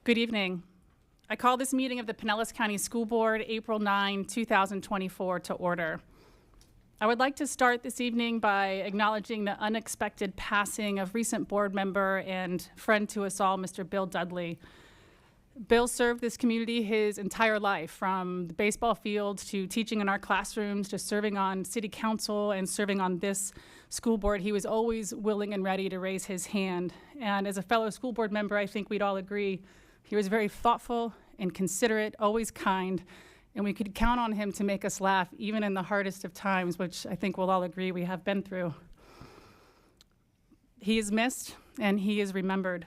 Good evening. I call this meeting of the Pinellas County School Board, April 9, 2024, to order. I would like to start this evening by acknowledging the unexpected passing of recent board member and friend to us all, Mr. Bill Dudley. Bill served this community his entire life, from the baseball fields to teaching in our classrooms to serving on city council and serving on this school board. He was always willing and ready to raise his hand. And as a fellow school board member, I think we'd all agree he was very thoughtful and considerate, always kind, and we could count on him to make us laugh even in the hardest of times, which I think we'll all agree we have been through. He is missed and he is remembered.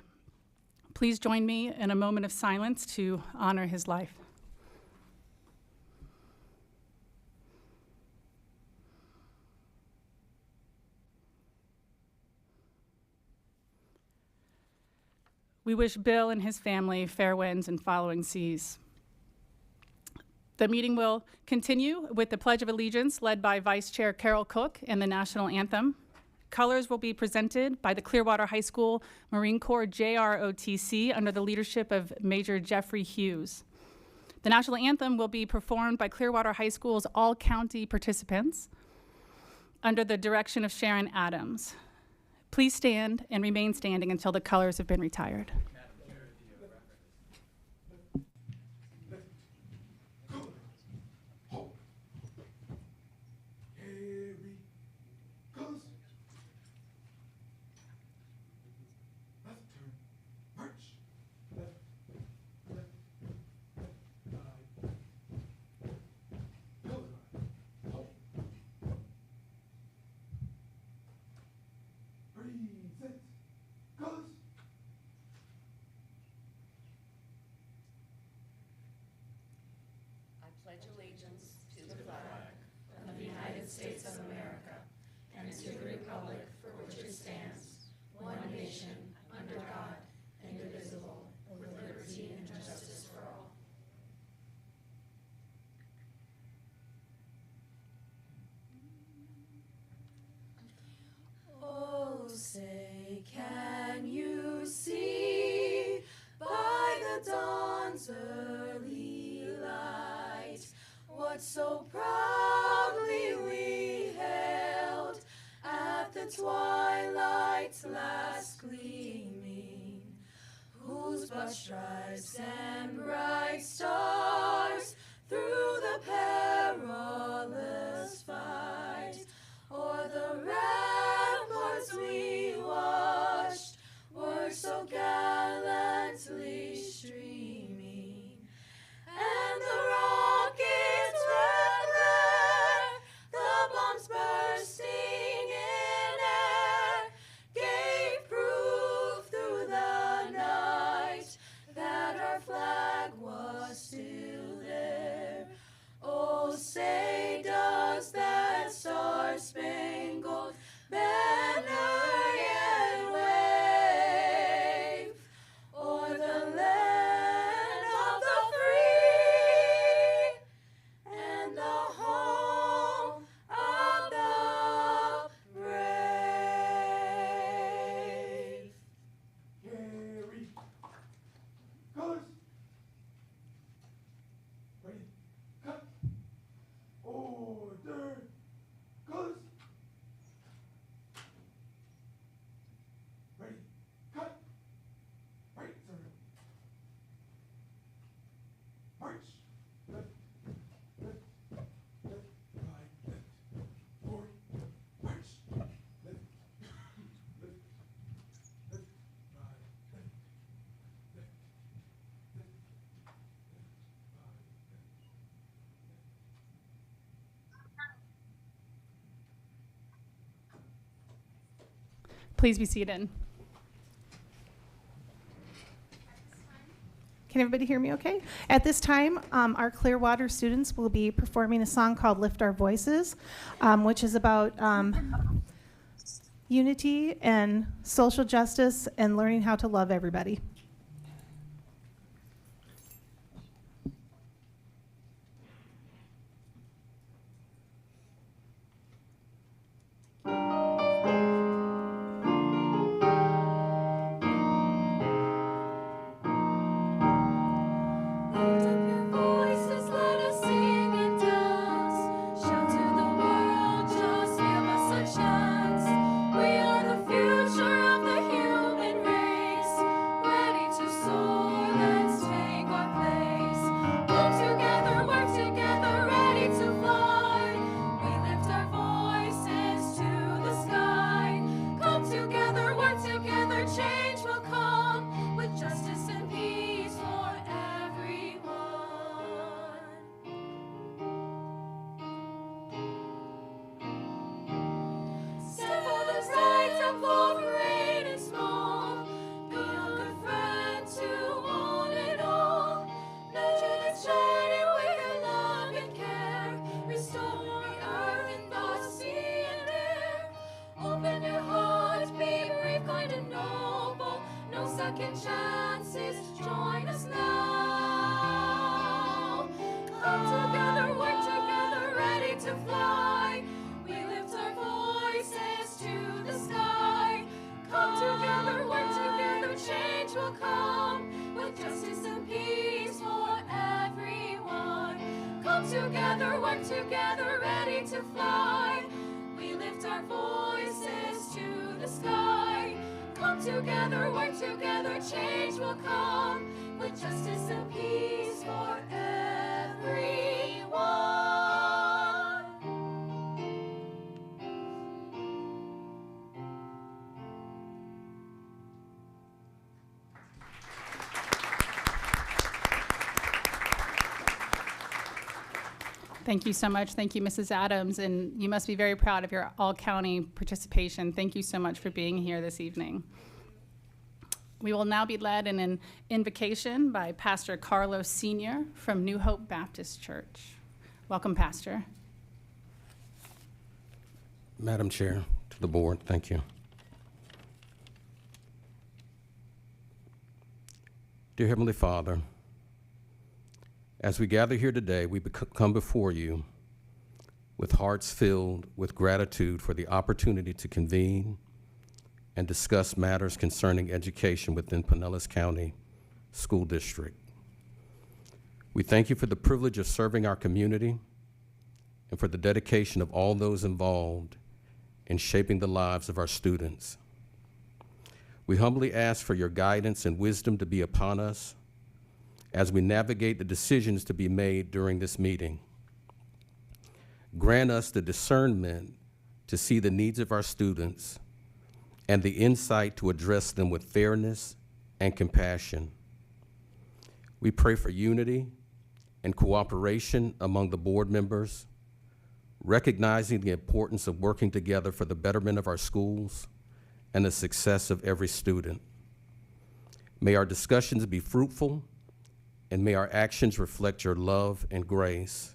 Please join me in a moment of silence to honor his life. We wish Bill and his family fair winds and following seas. The meeting will continue with the Pledge of Allegiance led by Vice Chair Carol Cook and the National Anthem. Colors will be presented by the Clearwater High School Marine Corps JROTC under the leadership of Major Jeffrey Hughes. The National Anthem will be performed by Clearwater High School's all-county participants under the direction of Sharon Adams. Please stand and remain standing until the colors have been retired. Pledge allegiance to the flag of the United States of America and to the republic for which it stands, one nation, under God, indivisible, with liberty and justice for all. Oh, say, can you see by the dawn's early light what so proudly we hailed at the twilight's last gleaming, whose broad stripes and bright stars through the perilous fight o'er the ramparts we watched were so gallantly streaming, and the rockets red glare, the bombs bursting in air, gave proof through the night that our flag was still there. Oh, say, does that star-spangled banner yet wave o'er the land of the free and the home of the brave? Carry colors. Ready, cut. Order. Colors. Ready, cut. Right, sir. March. Left, left, left, right, left. Forward. March. Left, left, left, right, left, left, left, left, Please be seated. Can everybody hear me okay? At this time, our Clearwater students will be performing a song called Lift Our Voices, which is about unity and social justice and learning how to love everybody. second chances. Join us now. Come together, work together, ready to fly. We lift our voices to the sky. Come together, work together, change will come with justice and peace for everyone. Come together, work together, ready to fly. We lift our voices to the sky. Come together, work together, change will come with justice and peace for everyone. Thank you so much. Thank you, Mrs. Adams. And you must be very proud of your all-county participation. Thank you so much for being here this evening. We will now be led in an invocation by Pastor Carlos Sr. from New Hope Baptist Church. Welcome, Pastor. Madam Chair, to the board, thank you. Dear Heavenly Father, as we gather here today, we come before you with hearts filled with gratitude for the opportunity to convene and discuss matters concerning education within Pinellas County School District. We thank you for the privilege of serving our community and for the dedication of all those involved in shaping the lives of our students. We humbly ask for your guidance and wisdom to be upon us as we navigate the decisions to be made during this meeting. Grant us the discernment to see the needs of our students and the insight to address them with fairness and compassion. We pray for unity and cooperation among the board members, recognizing the importance of working together for the betterment of our schools and the success of every student. May our discussions be fruitful, and may our actions reflect your love and grace.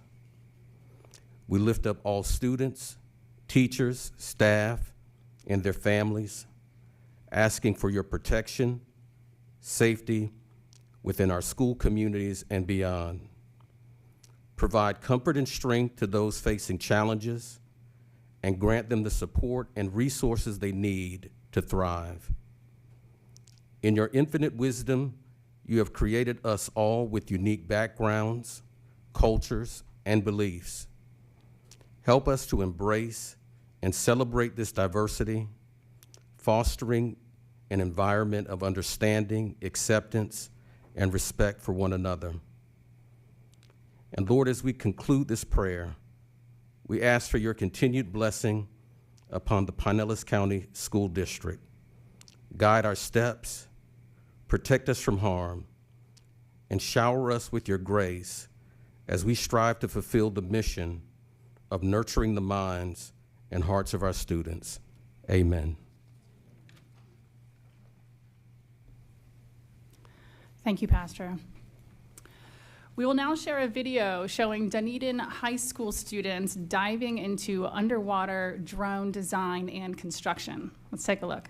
We lift up all students, teachers, staff, and their families, asking for your protection, safety within our school communities and beyond. Provide comfort and strength to those facing challenges, and grant them the support and resources they need to thrive. In your infinite wisdom, you have created us all with unique backgrounds, cultures, and beliefs. Help us to embrace and celebrate this diversity, fostering an environment of understanding, acceptance, and respect for one another. And Lord, as we conclude this prayer, we ask for your continued blessing upon the Pinellas County School District. Guide our steps, protect us from harm, and shower us with your grace as we strive to fulfill the mission of nurturing the minds and hearts of our students. Amen. Thank you, Pastor. We will now share a video showing Dunedin High School students diving into underwater drone design and construction. Let's take a look.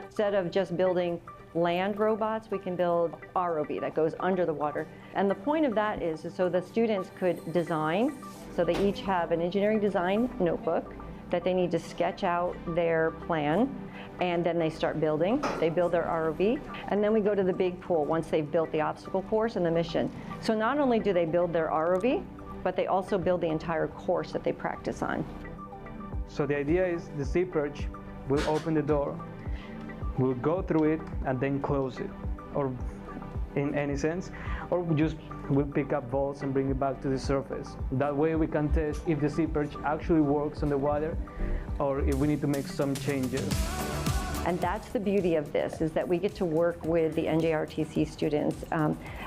Instead of just building land robots, we can build ROV that goes under the water. And the point of that is so the students could design, so they each have an engineering design notebook that they need to sketch out their plan, and then they start building. They build their ROV, and then we go to the big pool once they've built the obstacle course and the mission. So not only do they build their ROV, but they also build the entire course that they practice on. So the idea is the sea perch will open the door, we'll go through it and then close it, or in any sense, or we'll pick up bolts and bring it back to the surface. That way we can test if the sea perch actually works on the water or if we need to make some changes. And that's the beauty of this, is that we get to work with the NJRTC students.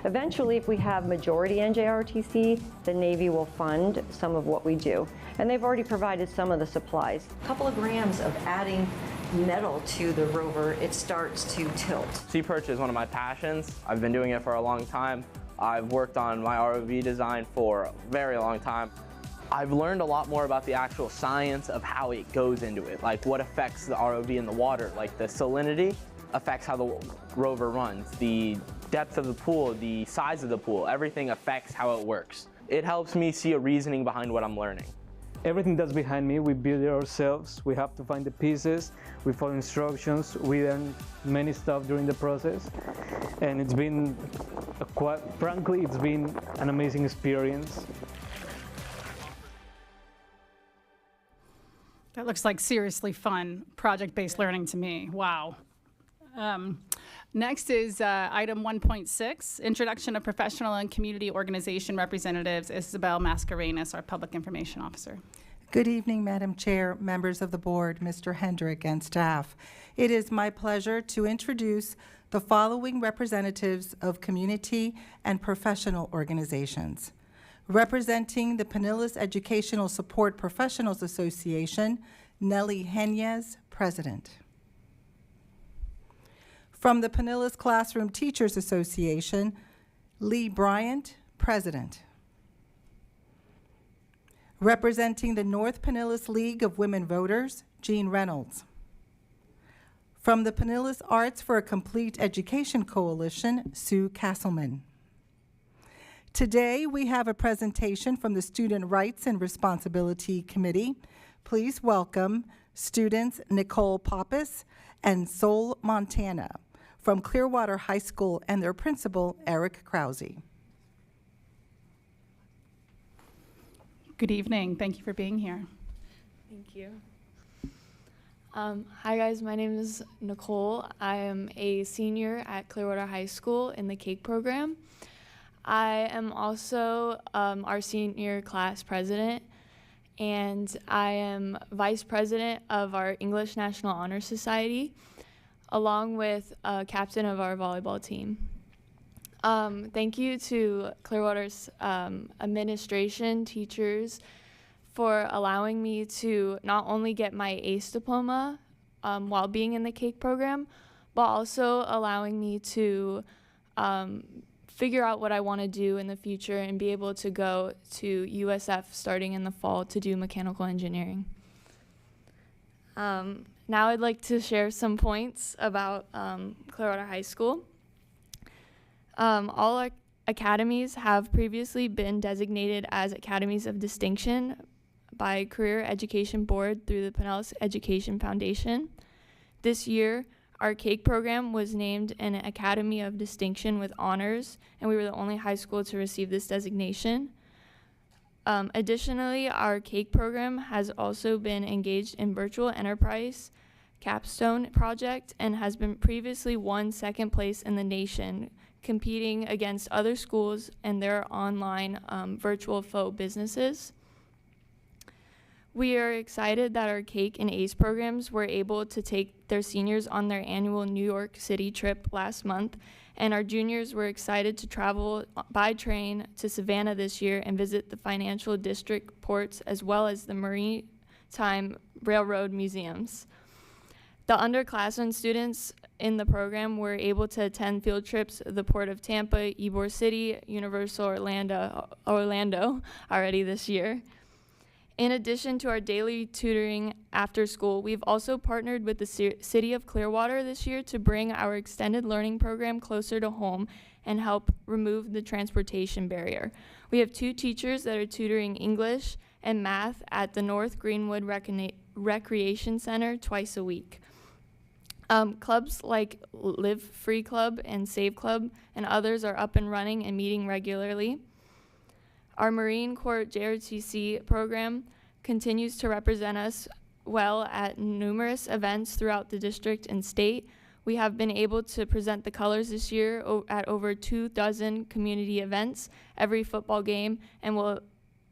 Eventually, if we have majority NJRTC, the Navy will fund some of what we do. And they've already provided some of the supplies. A couple of grams of adding metal to the rover, it starts to tilt. Sea perch is one of my passions. I've been doing it for a long time. I've worked on my ROV design for a very long time. I've learned a lot more about the actual science of how it goes into it, like what affects the ROV in the water, like the salinity affects how the rover runs. The depth of the pool, the size of the pool, everything affects how it works. It helps me see a reasoning behind what I'm learning. Everything that's behind me, we build it ourselves. We have to find the pieces, we follow instructions, we learn many stuff during the process. And it's been, frankly, it's been an amazing experience. That looks like seriously fun project-based learning to me. Wow. Next is item 1.6, Introduction of Professional and Community Organization Representatives. Isabel Mascarenas, our Public Information Officer. Good evening, Madam Chair, members of the board, Mr. Hendrick, and staff. It is my pleasure to introduce the following representatives of community and professional organizations. Representing the Pinellas Educational Support Professionals Association, Nellie Henez, President. From the Pinellas Classroom Teachers Association, Lee Bryant, President. Representing the North Pinellas League of Women Voters, Jean Reynolds. From the Pinellas Arts for a Complete Education Coalition, Sue Castleman. Today, we have a presentation from the Student Rights and Responsibility Committee. Please welcome students Nicole Pappas and Sol Montana from Clearwater High School and their principal, Eric Krause. Good evening. Thank you for being here. Thank you. Hi guys, my name is Nicole. I am a senior at Clearwater High School in the CAKE program. I am also our senior class president, and I am vice president of our English National Honor Society, along with captain of our volleyball team. Thank you to Clearwater's administration, teachers, for allowing me to not only get my ACE diploma while being in the CAKE program, but also allowing me to figure out what I want to do in the future and be able to go to USF starting in the fall to do mechanical engineering. Now I'd like to share some points about Clearwater High School. All our academies have previously been designated as academies of distinction by Career Education Board through the Pinellas Education Foundation. This year, our CAKE program was named an Academy of Distinction with honors, and we were the only high school to receive this designation. Additionally, our CAKE program has also been engaged in Virtual Enterprise Capstone Project and has been previously won second place in the nation, competing against other schools and their online virtual faux businesses. We are excited that our CAKE and ACE programs were able to take their seniors on their annual New York City trip last month, and our juniors were excited to travel by train to Savannah this year and visit the financial district ports as well as the maritime railroad museums. The underclassmen students in the program were able to attend field trips to the Port of Tampa, Ybor City, Universal Orlando already this year. In addition to our daily tutoring after school, we've also partnered with the City of Clearwater this year to bring our extended learning program closer to home and help remove the transportation barrier. We have 2 teachers that are tutoring English and math at the North Greenwood Recreation Center twice a week. Clubs like Live Free Club and Save Club and others are up and running and meeting regularly. Our Marine Corps JRTC program continues to represent us well at numerous events throughout the district and state. We have been able to present the colors this year at over 24 community events, every football game, and will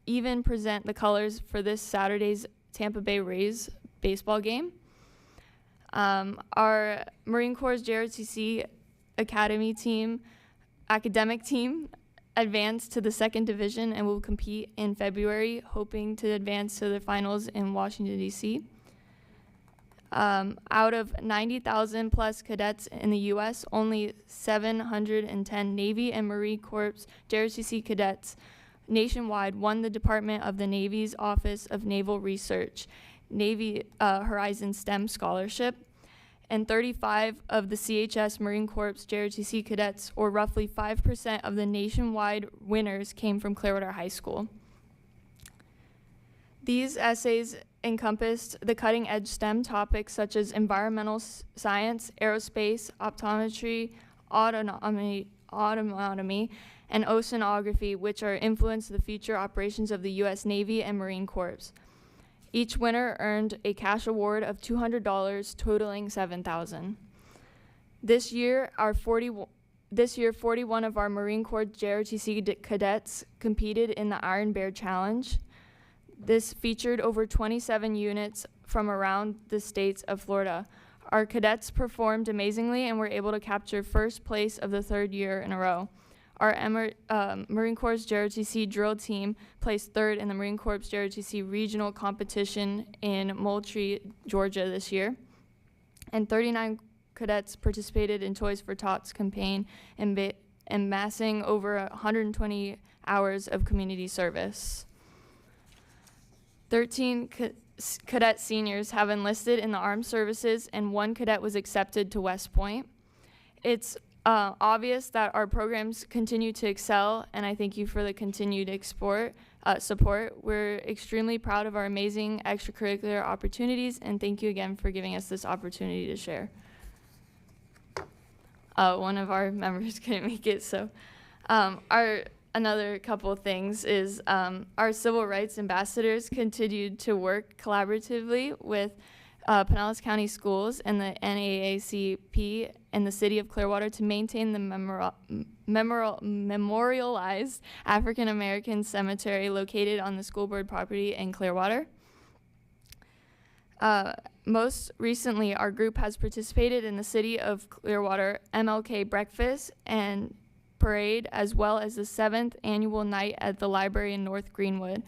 even present the colors for this Saturday's Tampa Bay Rays baseball game. Our Marine Corps JRTC academic team advanced to the 2nd division and will compete in February, hoping to advance to the finals in Washington, D.C. Out of 90,000 plus cadets in the U.S., only 710 Navy and Marine Corps JRTC cadets nationwide won the Department of the Navy's Office of Naval Research Navy Horizon STEM Scholarship. and 35 of the CHS Marine Corps JROTC cadets, or roughly 5% of the nationwide winners, came from Clearwater High School. These essays encompassed the cutting-edge STEM topics such as environmental science, aerospace, optometry, autonomy, and oceanography, which are influenced the future operations of the U.S. Navy and Marine Corps. Each winner earned a cash award of $200, totaling $7,000. This year, 41 of our Marine Corps JROTC cadets competed in the Iron Bear Challenge. This featured over 27 units from around the states of Florida. Our cadets performed amazingly and were able to capture first place of the third year in a row. Our Marine Corps JROTC drill team placed third in the Marine Corps JROTC regional competition in Moultrie, Georgia this year. And 39 cadets participated in Toys for Tots campaign, amassing over 120 hours of community service. 13 cadet seniors have enlisted in the armed services, and 1 cadet was accepted to West Point. It's obvious that our programs continue to excel, and I thank you for the continued support. We're extremely proud of our amazing extracurricular opportunities, and thank you again for giving us this opportunity to share. One of our members couldn't make it, so another couple of things is our civil rights ambassadors continued to work collaboratively with Pinellas County Schools and the NAACP and the City of Clearwater to maintain the memorialized African American cemetery located on the school board property in Clearwater. Most recently, our group has participated in the City of Clearwater MLK Breakfast and Parade, as well as the 7th annual night at the library in North Greenwood.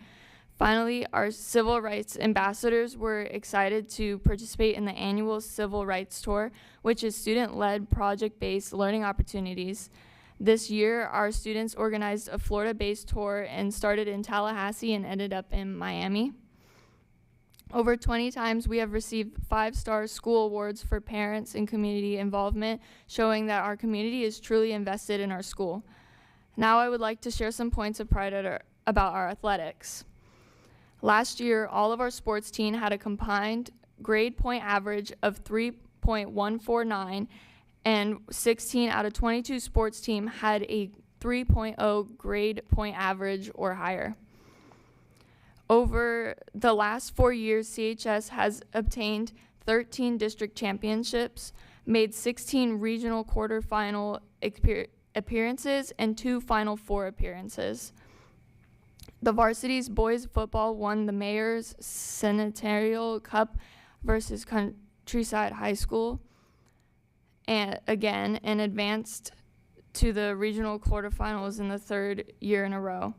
Finally, our civil rights ambassadors were excited to participate in the annual Civil Rights Tour, which is student-led, project-based learning opportunities. This year, our students organized a Florida-based tour and started in Tallahassee and ended up in Miami. Over 20 times, we have received 5-star school awards for parents and community involvement, showing that our community is truly invested in our school. Now I would like to share some points of pride about our athletics. Last year, all of our sports teams had a combined grade point average of 3.149, and 16 out of 22 sports teams had a 3.0 grade point average or higher. Over the last 4 years, CHS has obtained 13 district championships, made 16 regional quarterfinal appearances, and 2 Final Four appearances. The varsity's boys football won the Mayor's Centennial Cup versus Countryside High School and advanced to the regional quarterfinals in the 3rd year in a row.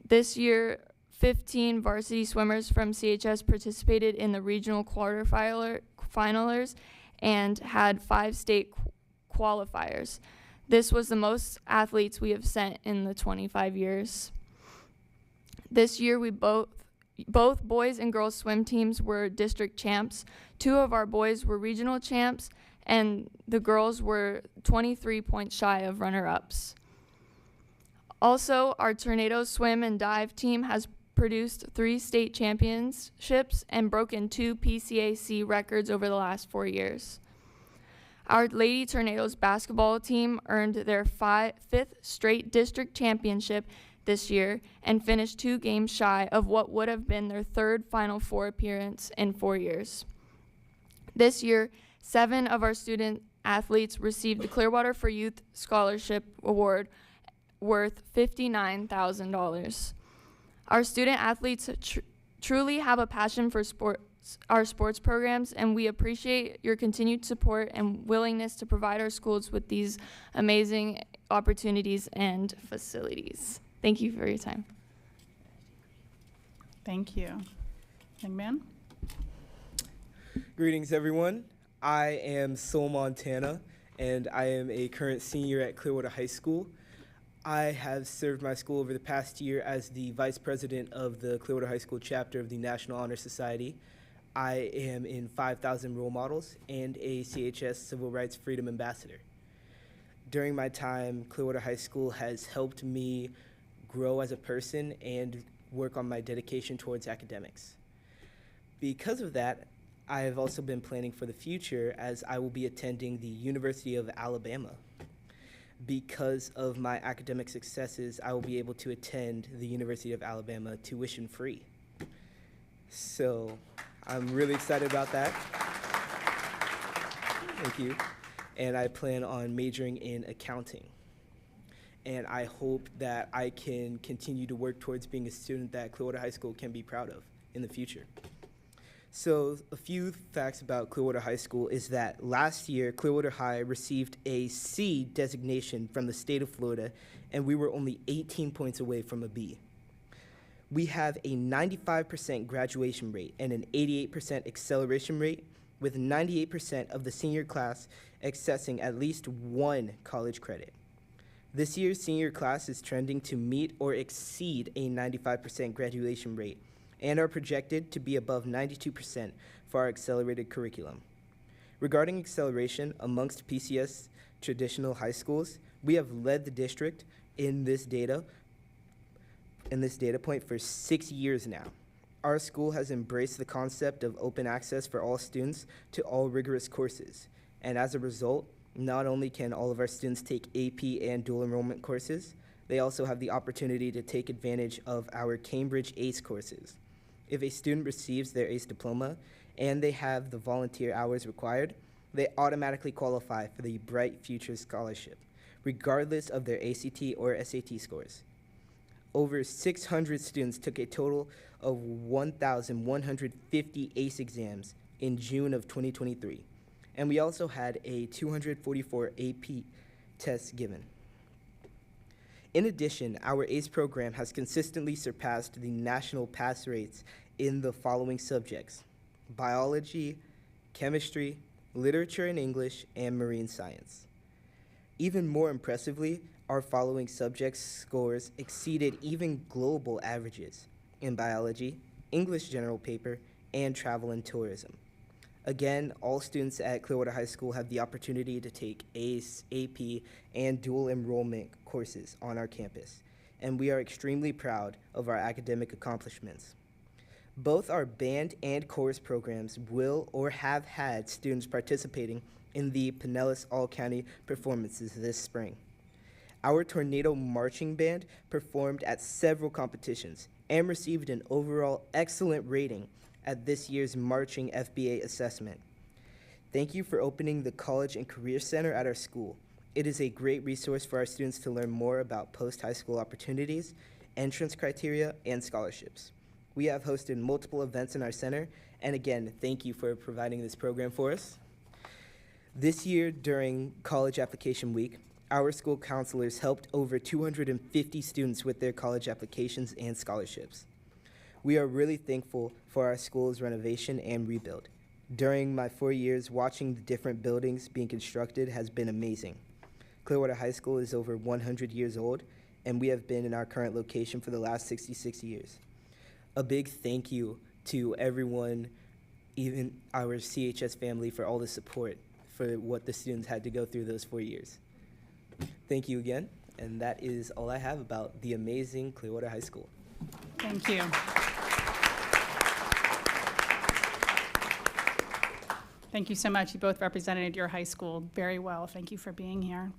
This year, 15 varsity swimmers from CHS participated in the regional quarterfinalers and had 5 state qualifiers. This was the most athletes we have sent in the 25 years. This year, we both boys and girls swim teams were district champs. 2 of our boys were regional champs, and the girls were 23 points shy of runner-ups. Also, our tornado swim and dive team has produced 3 state championships and broken 2 PCAC records over the last 4 years. Our Lady Tornadoes basketball team earned their 5th straight district championship this year and finished 2 games shy of what would have been their 3rd Final Four appearance in 4 years. This year, 7 of our student athletes received the Clearwater for Youth Scholarship Award worth $59,000. Our student athletes truly have a passion for our sports programs, and we appreciate your continued support and willingness to provide our schools with these amazing opportunities and facilities. Thank you for your time. Thank you. Young man? Greetings, everyone. I am Sol Montana, and I am a current senior at Clearwater High School. I have served my school over the past year as the vice president of the Clearwater High School chapter of the National Honor Society. I am in 5,000 Role Models and a CHS Civil Rights Freedom Ambassador. During my time, Clearwater High School has helped me grow as a person and work on my dedication towards academics. Because of that, I have also been planning for the future as I will be attending the University of Alabama. Because of my academic successes, I will be able to attend the University of Alabama tuition free. So I'm really excited about that. Thank you. And I plan on majoring in accounting. And I hope that I can continue to work towards being a student that Clearwater High School can be proud of in the future. So a few facts about Clearwater High School is that last year, Clearwater High received a C designation from the state of Florida, and we were only 18 points away from a B. We have a 95% graduation rate and an 88% acceleration rate, with 98% of the senior class accessing at least one college credit. This year's senior class is trending to meet or exceed a 95% graduation rate, and are projected to be above 92% for our accelerated curriculum. Regarding acceleration amongst PCS traditional high schools, we have led the district in this data point for 6 years now. Our school has embraced the concept of open access for all students to all rigorous courses, and as a result, not only can all of our students take AP and dual enrollment courses, they also have the opportunity to take advantage of our Cambridge ACE courses. If a student receives their ACE diploma and they have the volunteer hours required, they automatically qualify for the Bright Futures Scholarship, regardless of their ACT or SAT scores. Over 600 students took a total of 1,150 ACE exams in June of 2023, and we also had a 244 AP tests given. In addition, our ACE program has consistently surpassed the national pass rates in the following subjects: biology, chemistry, literature and English, and marine science. Even more impressively, our following subjects' scores exceeded even global averages in biology, English general paper, and travel and tourism. Again, all students at Clearwater High School have the opportunity to take ACE, AP, and dual enrollment courses on our campus, and we are extremely proud of our academic accomplishments. Both our band and chorus programs will or have had students participating in the Pinellas All-County performances this spring. Our Tornado Marching Band performed at several competitions and received an overall excellent rating at this year's Marching FBA assessment. Thank you for opening the College and Career Center at our school. It is a great resource for our students to learn more about post-high school opportunities, entrance criteria, and scholarships. We have hosted multiple events in our center, and again, thank you for providing this program for us. This year, during College Application Week, our school counselors helped over 250 students with their college applications and scholarships. We are really thankful for our school's renovation and rebuild. During my 4 years, watching the different buildings being constructed has been amazing. Clearwater High School is over 100 years old, and we have been in our current location for the last 66 years. A big thank you to everyone, even our CHS family, for all the support for what the students had to go through those 4 years. Thank you again, and that is all I have about the amazing Clearwater High School. Thank you. Thank you so much. You both represented your high school very well. Thank you for being here.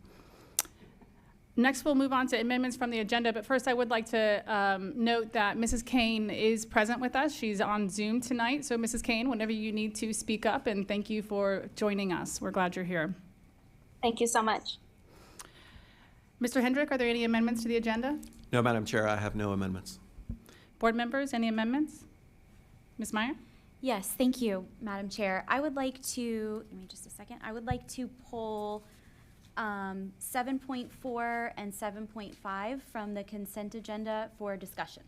Next, we'll move on to amendments from the agenda, but first I would like to note that Mrs. Kane is present with us. She's on Zoom tonight, so Mrs. Kane, whenever you need to speak up, and thank you for joining us. We're glad you're here. Thank you so much. Mr. Hendrick, are there any amendments to the agenda? No, Madam Chair, I have no amendments. Board members, any amendments? Ms. Meyer? Yes, thank you, Madam Chair. I would like to, give me just a second, I would like to pull 7.4 and 7.5 from the consent agenda for discussion.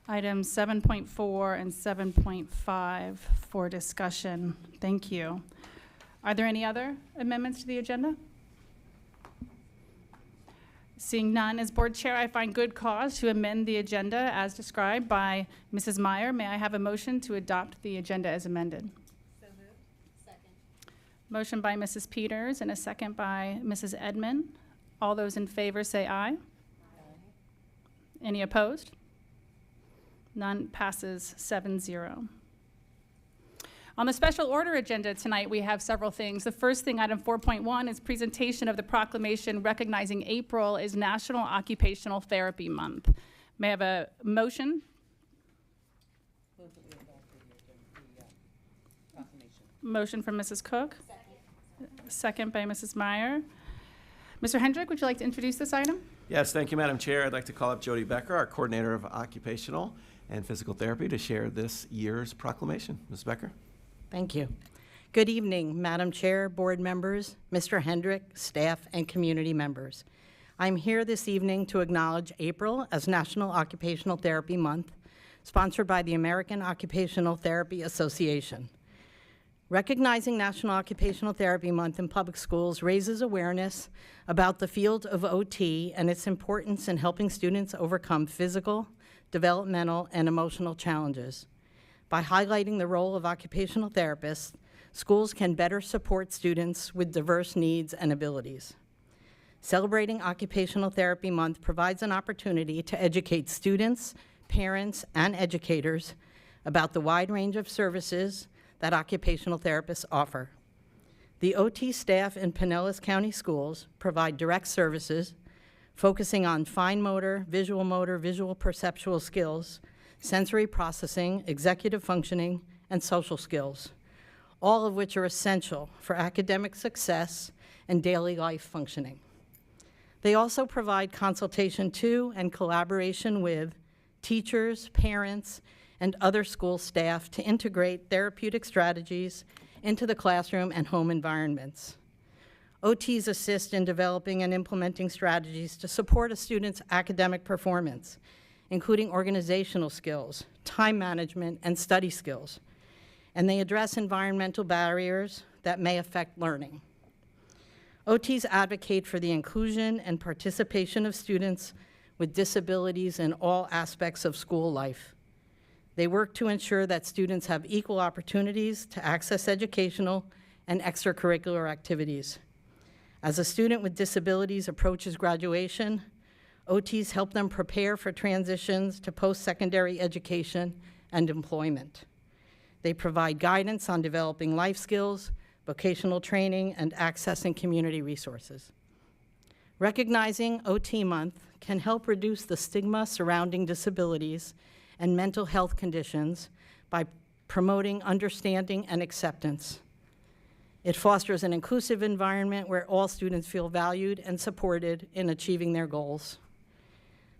Items 7.4 and 7.5 for discussion. Thank you. Are there any other amendments to the agenda? Seeing none, as board chair, I find good cause to amend the agenda as described by Mrs. Meyer. May I have a motion to adopt the agenda as amended? So moved. Second. Motion by Mrs. Peters and a second by Mrs. Edmond. All those in favor say aye. Any opposed? None. Passes 7-0. On the special order agenda tonight, we have several things. The first thing, item 4.1, is presentation of the proclamation recognizing April is National Occupational Therapy Month. May I have a motion? Motion from Mrs. Cook. Second by Mrs. Meyer. Mr. Hendrick, would you like to introduce this item? Yes, thank you, Madam Chair. I'd like to call up Jody Becker, our Coordinator of Occupational and Physical Therapy, to share this year's proclamation. Ms. Becker? Thank you. Good evening, Madam Chair, board members, Mr. Hendrick, staff, and community members. I'm here this evening to acknowledge April as National Occupational Therapy Month, sponsored by the American Occupational Therapy Association. Recognizing National Occupational Therapy Month in public schools raises awareness about the field of OT and its importance in helping students overcome physical, developmental, and emotional challenges. By highlighting the role of occupational therapists, schools can better support students with diverse needs and abilities. Celebrating Occupational Therapy Month provides an opportunity to educate students, parents, and educators about the wide range of services that occupational therapists offer. The OT staff in Pinellas County Schools provide direct services focusing on fine motor, visual perceptual skills, sensory processing, executive functioning, and social skills, all of which are essential for academic success and daily life functioning. They also provide consultation to and collaboration with teachers, parents, and other school staff to integrate therapeutic strategies into the classroom and home environments. OTs assist in developing and implementing strategies to support a student's academic performance, including organizational skills, time management, and study skills. And they address environmental barriers that may affect learning. OTs advocate for the inclusion and participation of students with disabilities in all aspects of school life. They work to ensure that students have equal opportunities to access educational and extracurricular activities. As a student with disabilities approaches graduation, OTs help them prepare for transitions to post-secondary education and employment. They provide guidance on developing life skills, vocational training, and accessing community resources. Recognizing OT Month can help reduce the stigma surrounding disabilities and mental health conditions by promoting understanding and acceptance. It fosters an inclusive environment where all students feel valued and supported in achieving their goals.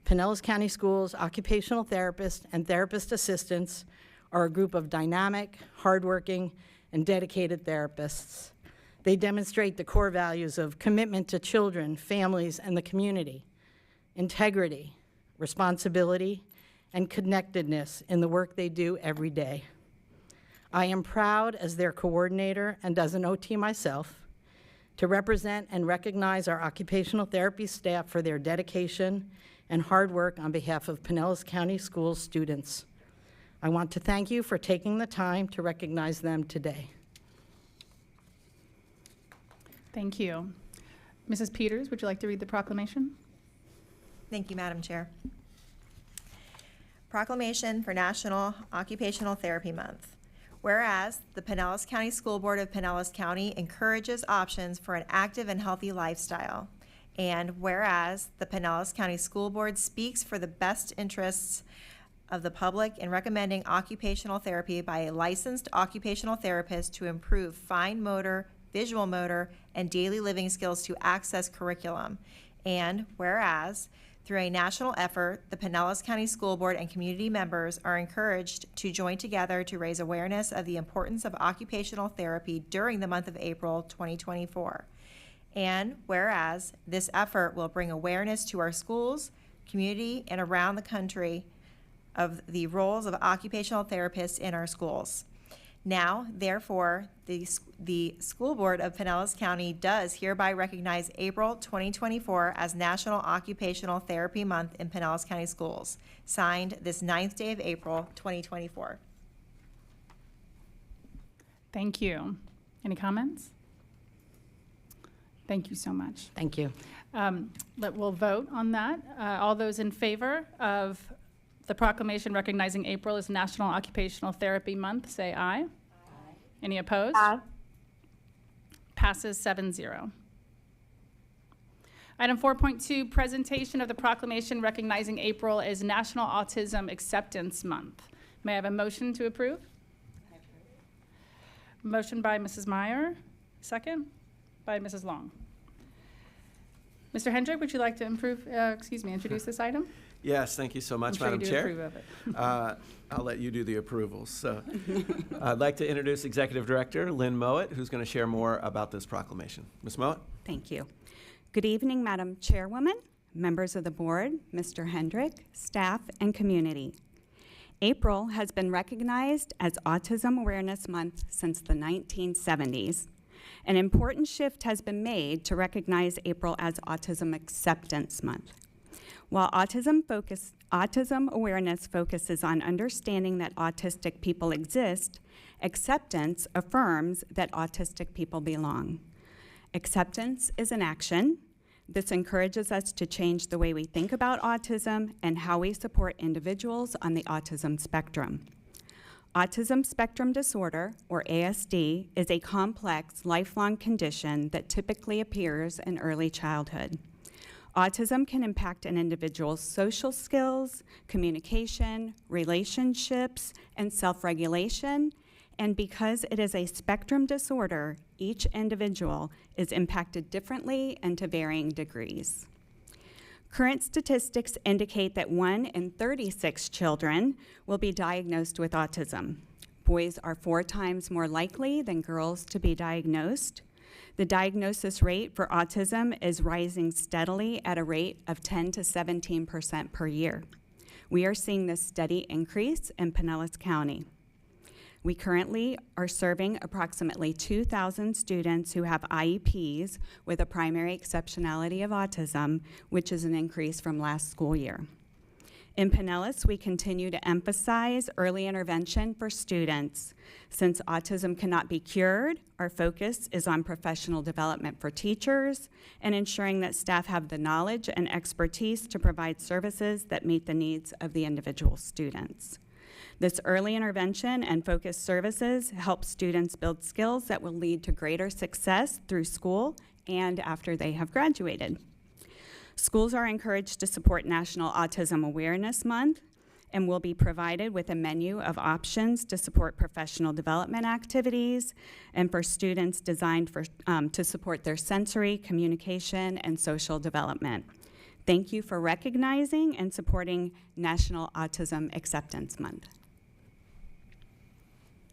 Pinellas County Schools occupational therapists and therapist assistants are a group of dynamic, hardworking, and dedicated therapists. They demonstrate the core values of commitment to children, families, and the community, integrity, responsibility, and connectedness in the work they do every day. I am proud as their coordinator and as an OT myself to represent and recognize our occupational therapy staff for their dedication and hard work on behalf of Pinellas County Schools students. I want to thank you for taking the time to recognize them today. Thank you. Mrs. Peters, would you like to read the proclamation? Thank you, Madam Chair. Proclamation for National Occupational Therapy Month. Whereas the Pinellas County School Board of Pinellas County encourages options for an active and healthy lifestyle. And whereas the Pinellas County School Board speaks for the best interests of the public in recommending occupational therapy by a licensed occupational therapist to improve fine motor, visual motor, and daily living skills to access curriculum. And whereas through a national effort, the Pinellas County School Board and community members are encouraged to join together to raise awareness of the importance of occupational therapy during the month of April 2024. And whereas this effort will bring awareness to our schools, community, and around the country of the roles of occupational therapists in our schools. Now, therefore, the School Board of Pinellas County does hereby recognize April 2024 as National Occupational Therapy Month in Pinellas County Schools. Signed this 9th day of April, 2024. Thank you. Any comments? Thank you so much. Thank you. We'll vote on that. All those in favor of the proclamation recognizing April as National Occupational Therapy Month, say aye. Aye. Any opposed? Aye. Passes 7-0. Item 4.2, presentation of the proclamation recognizing April as National Autism Acceptance Month. May I have a motion to approve? Motion by Mrs. Meyer, second by Mrs. Long. Mr. Hendrick, would you like to introduce this item? Yes, thank you so much, I'm sure Madam you do Chair. approve of it. I'll let you do the approvals. So, I'd like to introduce Executive Director Lynn Mowat, who's going to share more about this proclamation. Ms. Mowat? Thank you. Good evening, Madam Chairwoman, members of the board, Mr. Hendrick, staff, and community. April has been recognized as Autism Awareness Month since the 1970s. An important shift has been made to recognize April as Autism Acceptance Month. While autism awareness focuses on understanding that autistic people exist, acceptance affirms that autistic people belong. Acceptance is an action. This encourages us to change the way we think about autism and how we support individuals on the autism spectrum. Autism spectrum disorder, or ASD, is a complex, lifelong condition that typically appears in early childhood. Autism can impact an individual's social skills, communication, relationships, and self-regulation, and because it is a spectrum disorder, each individual is impacted differently and to varying degrees. Current statistics indicate that 1 in 36 children will be diagnosed with autism. Boys are 4 times more likely than girls to be diagnosed. The diagnosis rate for autism is rising steadily at a rate of 10 to 17% per year. We are seeing this steady increase in Pinellas County. We currently are serving approximately 2,000 students who have IEPs with a primary exceptionality of autism, which is an increase from last school year. In Pinellas, we continue to emphasize early intervention for students. Since autism cannot be cured, our focus is on professional development for teachers and ensuring that staff have the knowledge and expertise to provide services that meet the needs of the individual students. This early intervention and focused services help students build skills that will lead to greater success through school and after they have graduated. Schools are encouraged to support National Autism Awareness Month and will be provided with a menu of options to support professional development activities and for students designed to support their sensory, communication, and social development. Thank you for recognizing and supporting National Autism Acceptance Month.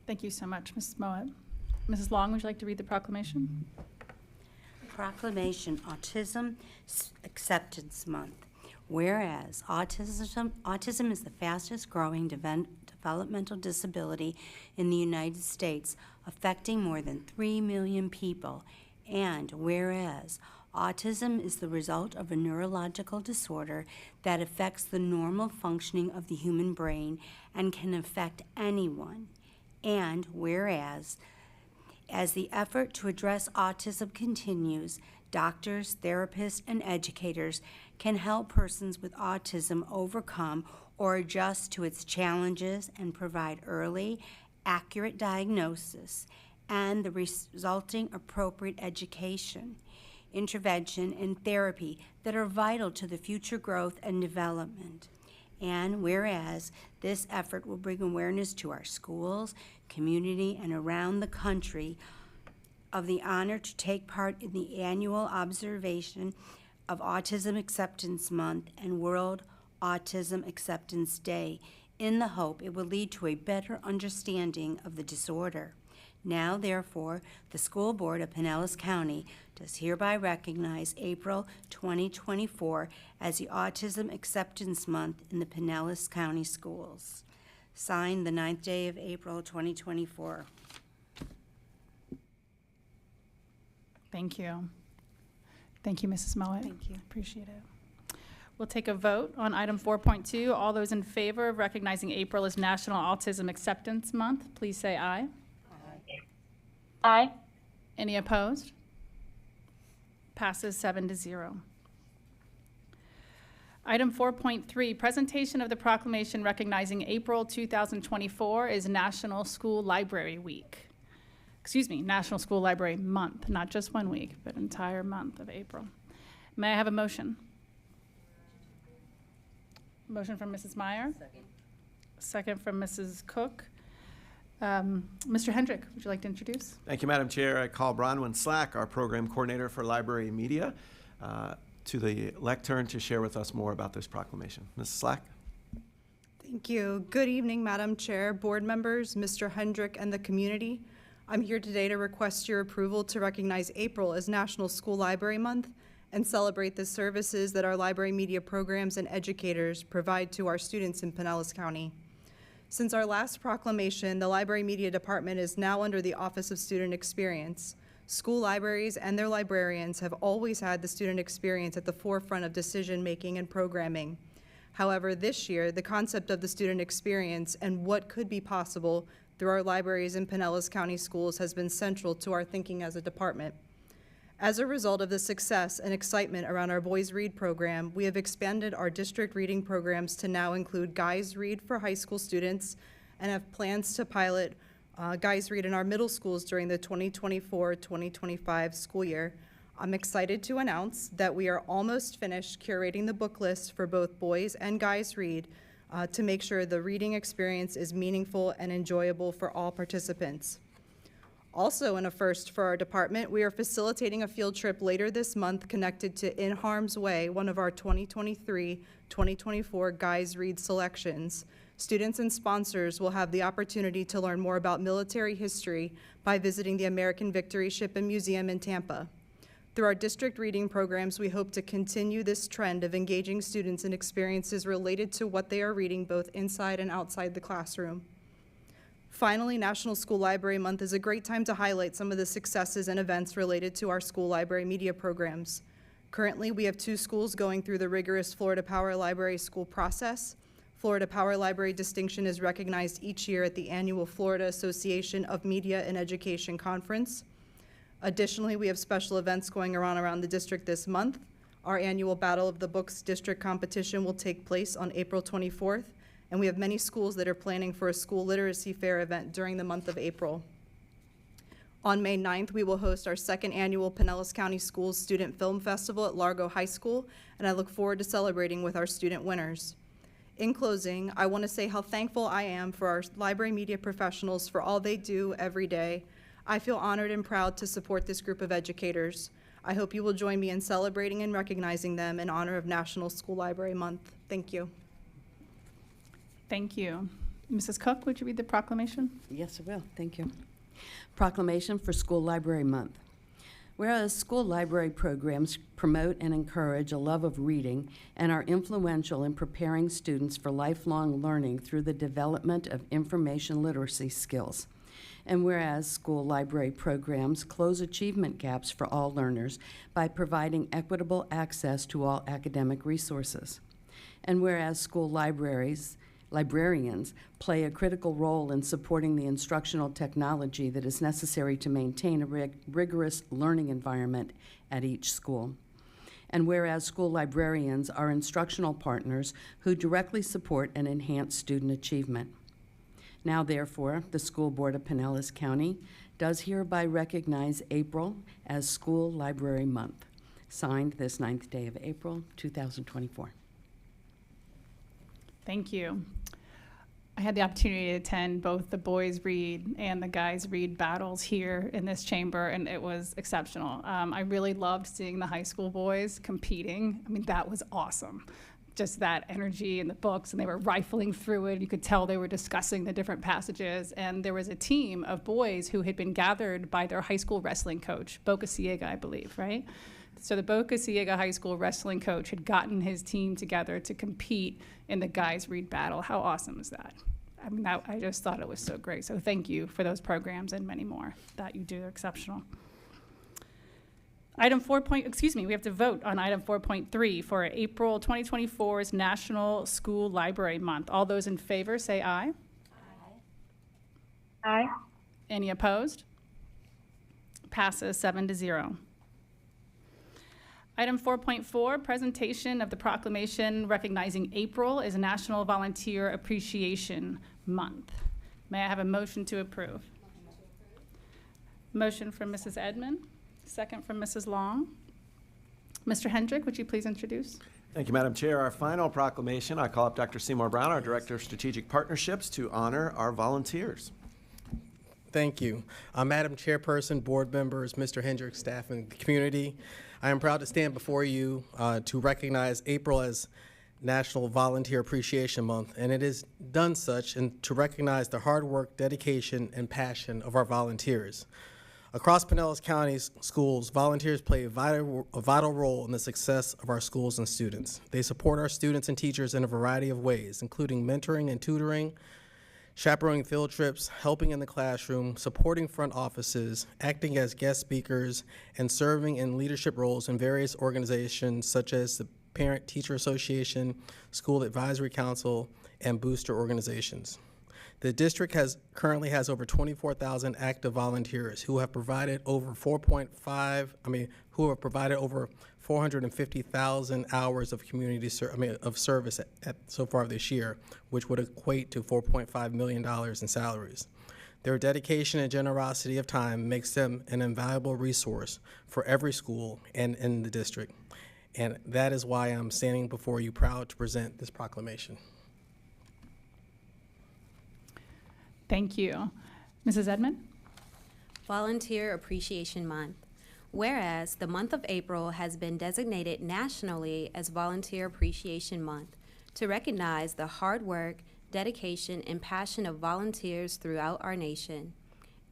Thank you so much, Mrs. Mowat. Mrs. Long, would you like to read the proclamation? Proclamation Autism Acceptance Month. Whereas autism is the fastest growing developmental disability in the United States, affecting more than 3 million people. And whereas autism is the result of a neurological disorder that affects the normal functioning of the human brain and can affect anyone. And whereas, as the effort to address autism continues, doctors, therapists, and educators can help persons with autism overcome or adjust to its challenges and provide early, accurate diagnosis and the resulting appropriate education, intervention, and therapy that are vital to the future growth and development. And whereas this effort will bring awareness to our schools, community, and around the country of the honor to take part in the annual observation of Autism Acceptance Month and World Autism Acceptance Day, in the hope it will lead to a better understanding of the disorder. Now, therefore, the School Board of Pinellas County does hereby recognize April 2024 as the Autism Acceptance Month in the Pinellas County Schools. signed the 9th day of April, 2024. Thank you. Thank you, Mrs. Mowat. Thank you. Appreciate it. We'll take a vote on item 4.2. All those in favor of recognizing April as National Autism Acceptance Month, please say aye. Aye. Any opposed? Passes 7-0. Item 4.3, presentation of the proclamation recognizing April 2024 is National School Library Week. Excuse me, National School Library Month, not just 1 week, but entire month of April. May I have a motion? Motion from Mrs. Meyer. Second from Mrs. Cook. Mr. Hendrick, would you like to introduce? Thank you, Madam Chair. I call Bronwyn Slack, our program coordinator for library media, to the lectern to share with us more about this proclamation. Mrs. Slack? Thank you. Good evening, Madam Chair, board members, Mr. Hendrick, and the community. I'm here today to request your approval to recognize April as National School Library Month and celebrate the services that our library media programs and educators provide to our students in Pinellas County. Since our last proclamation, the Library Media Department is now under the Office of Student Experience. School libraries and their librarians have always had the student experience at the forefront of decision-making and programming. However, this year, the concept of the student experience and what could be possible through our libraries in Pinellas County Schools has been central to our thinking as a department. As a result of the success and excitement around our Boys Read program, we have expanded our district reading programs to now include Guys Read for high school students and have plans to pilot Guys Read in our middle schools during the 2024-2025 school year. I'm excited to announce that we are almost finished curating the book list for both Boys and Guys Read to make sure the reading experience is meaningful and enjoyable for all participants. Also, in a first for our department, we are facilitating a field trip later this month connected to In Harm's Way, one of our 2023-2024 Guys Read selections. Students and sponsors will have the opportunity to learn more about military history by visiting the American Victory Ship and Museum in Tampa. Through our district reading programs, we hope to continue this trend of engaging students in experiences related to what they are reading both inside and outside the classroom. Finally, National School Library Month is a great time to highlight some of the successes and events related to our school library media programs. Currently, we have 2 schools going through the rigorous Florida Power Library School process. Florida Power Library distinction is recognized each year at the annual Florida Association of Media and Education Conference. Additionally, we have special events going around the district this month. Our annual Battle of the Books district competition will take place on April 24th. And we have many schools that are planning for a school literacy fair event during the month of April. On May 9th, we will host our 2nd annual Pinellas County Schools Student Film Festival at Largo High School, and I look forward to celebrating with our student winners. In closing, I want to say how thankful I am for our library media professionals for all they do every day. I feel honored and proud to support this group of educators. I hope you will join me in celebrating and recognizing them in honor of National School Library Month. Thank you. Thank you. Mrs. Cook, would you read the proclamation? Yes, I will. Thank you. Proclamation for School Library Month. Whereas school library programs promote and encourage a love of reading and are influential in preparing students for lifelong learning through the development of information literacy skills. And whereas school library programs close achievement gaps for all learners by providing equitable access to all academic resources. And whereas school librarians play a critical role in supporting the instructional technology that is necessary to maintain a rigorous learning environment at each school. And whereas school librarians are instructional partners who directly support and enhance student achievement. Now, therefore, the School Board of Pinellas County does hereby recognize April as School Library Month, signed this 9th day of April, 2024. Thank you. I had the opportunity to attend both the Boys Read and the Guys Read battles here in this chamber, and it was exceptional. I really loved seeing the high school boys competing. I mean, that was awesome. Just that energy in the books, and they were rifling through it. You could tell they were discussing the different passages, and there was a team of boys who had been gathered by their high school wrestling coach, Boca Ciega, I believe, right? So the Boca Ciega High School wrestling coach had gotten his team together to compete in the Guys Read battle. How awesome is that? I mean, I just thought it was so great. So thank you for those programs and many more that you do. They're exceptional. We have to vote on item 4.3 for April 2024's National School Library Month. All those in favor say aye. Aye. Any opposed? Passes 7-0. Item 4.4, presentation of the proclamation recognizing April as National Volunteer Appreciation Month. May I have a motion to approve? Motion from Mrs. Edmond, second from Mrs. Long. Mr. Hendrick, would you please introduce? Thank you, Madam Chair. Our final proclamation, I call up Dr. Seymour Brown, our Director of Strategic Partnerships, to honor our volunteers. Thank you. Madam Chairperson, board members, Mr. Hendrick, staff, and the community, I am proud to stand before you to recognize April as National Volunteer Appreciation Month, and it is done such and to recognize the hard work, dedication, and passion of our volunteers. Across Pinellas County Schools, volunteers play a vital role in the success of our schools and students. They support our students and teachers in a variety of ways, including mentoring and tutoring, chaperoning field trips, helping in the classroom, supporting front offices, acting as guest speakers, and serving in leadership roles in various organizations such as the Parent Teacher Association, School Advisory Council, and booster organizations. The district currently has over 24,000 active volunteers who have provided over 450,000 hours of community service so far this year, which would equate to $4.5 million in salaries. Their dedication and generosity of time makes them an invaluable resource for every school and in the district. And that is why I'm standing before you proud to present this proclamation. Thank you. Mrs. Edmond? Volunteer Appreciation Month. Whereas the month of April has been designated nationally as Volunteer Appreciation Month to recognize the hard work, dedication, and passion of volunteers throughout our nation.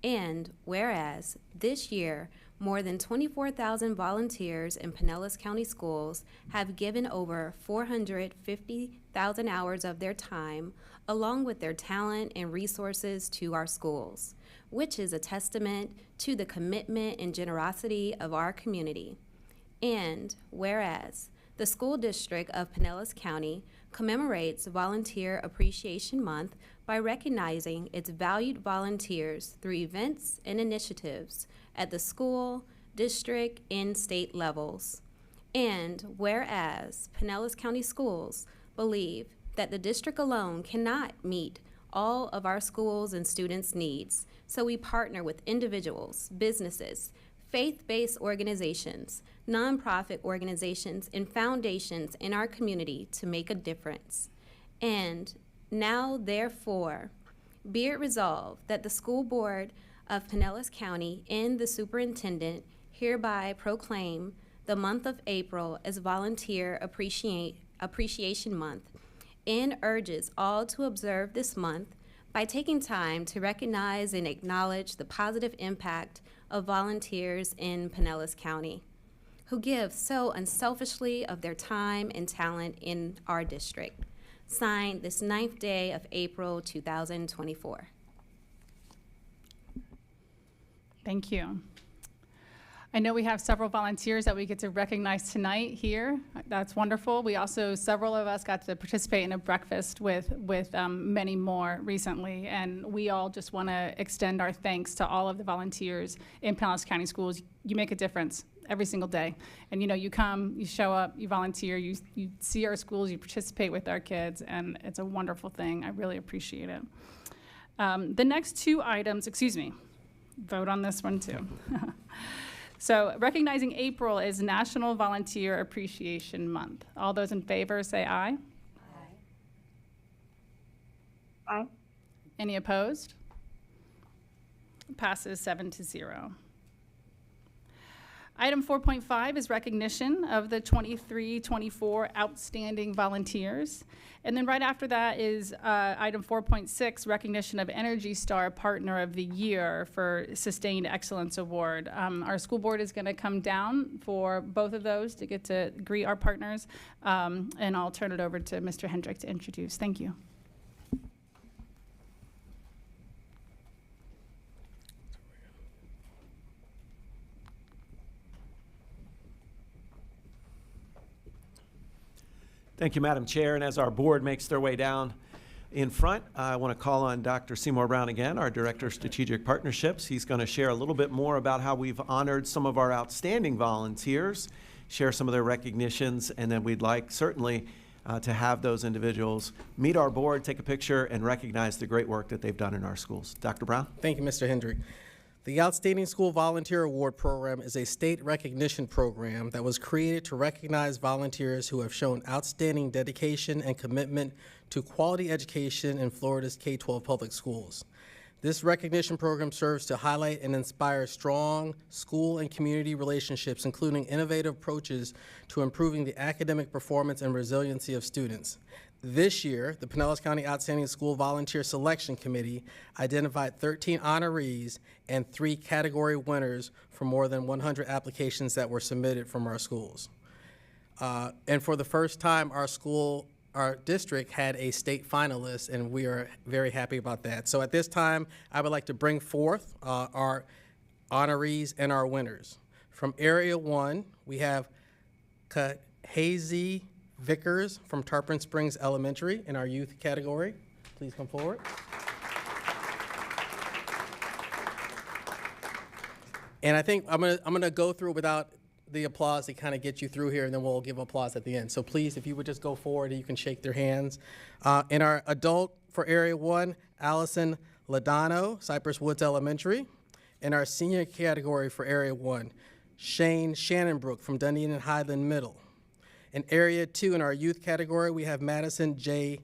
And whereas this year, more than 24,000 volunteers in Pinellas County Schools have given over 450,000 hours of their time, along with their talent and resources to our schools, which is a testament to the commitment and generosity of our community. And whereas the School District of Pinellas County commemorates Volunteer Appreciation Month by recognizing its valued volunteers through events and initiatives at the school, district, and state levels. And whereas Pinellas County Schools believe that the district alone cannot meet all of our schools and students' needs, so we partner with individuals, businesses, faith-based organizations, nonprofit organizations, and foundations in our community to make a difference. And now, therefore, be it resolved that the School Board of Pinellas County and the Superintendent hereby proclaim the month of April as Volunteer Appreciation Month, and urges all to observe this month by taking time to recognize and acknowledge the positive impact of volunteers in Pinellas County, who give so unselfishly of their time and talent in our district. Signed this 9th day of April 2024. Thank you. I know we have several volunteers that we get to recognize tonight here. That's wonderful. We also, several of us got to participate in a breakfast with many more recently, and we all just want to extend our thanks to all of the volunteers in Pinellas County Schools. You make a difference every single day. And you come, you show up, you volunteer, you see our schools, you participate with our kids, and it's a wonderful thing. I really appreciate it. The next two items, vote on this one too. So recognizing April is National Volunteer Appreciation Month. All those in favor say aye. Aye. Aye. Any opposed? Passes 7-0. Item 4.5 is recognition of the 23-24 outstanding volunteers. And then right after that is item 4.6, recognition of Energy Star Partner of the Year for Sustained Excellence Award. Our school board is going to come down for both of those to get to greet our partners. And I'll turn it over to Mr. Hendrick to introduce. Thank you. Thank you, Madam Chair. And as our board makes their way down in front, I want to call on Dr. Seymour Brown again, our Director of Strategic Partnerships. He's going to share a little bit more about how we've honored some of our outstanding volunteers, share some of their recognitions, and then we'd like certainly to have those individuals meet our board, take a picture, and recognize the great work that they've done in our schools. Dr. Brown? Thank you, Mr. Hendrick. The Outstanding School Volunteer Award Program is a state recognition program that was created to recognize volunteers who have shown outstanding dedication and commitment to quality education in Florida's K-12 public schools. This recognition program serves to highlight and inspire strong school and community relationships, including innovative approaches to improving the academic performance and resiliency of students. This year, the Pinellas County Outstanding School Volunteer Selection Committee identified 13 honorees and 3 category winners for more than 100 applications that were submitted from our schools. And for the first time, our district had a state finalist, and we are very happy about that. So at this time, I would like to bring forth our honorees and our winners. From Area 1, we have Kahazy Vickers from Tarpon Springs Elementary in our youth category. Please come forward. And I think I'm gonna go through without the applause to kind of get you through here, and then we'll give applause at the end. So please, if you would just go forward and you can shake their hands. In our adult for Area 1, Allison Ladano, Cypress Woods Elementary. In our senior category for Area 1, Shane Shannonbrook from Dunedin and Highland Middle. In Area 2, in our youth category, we have Madison J.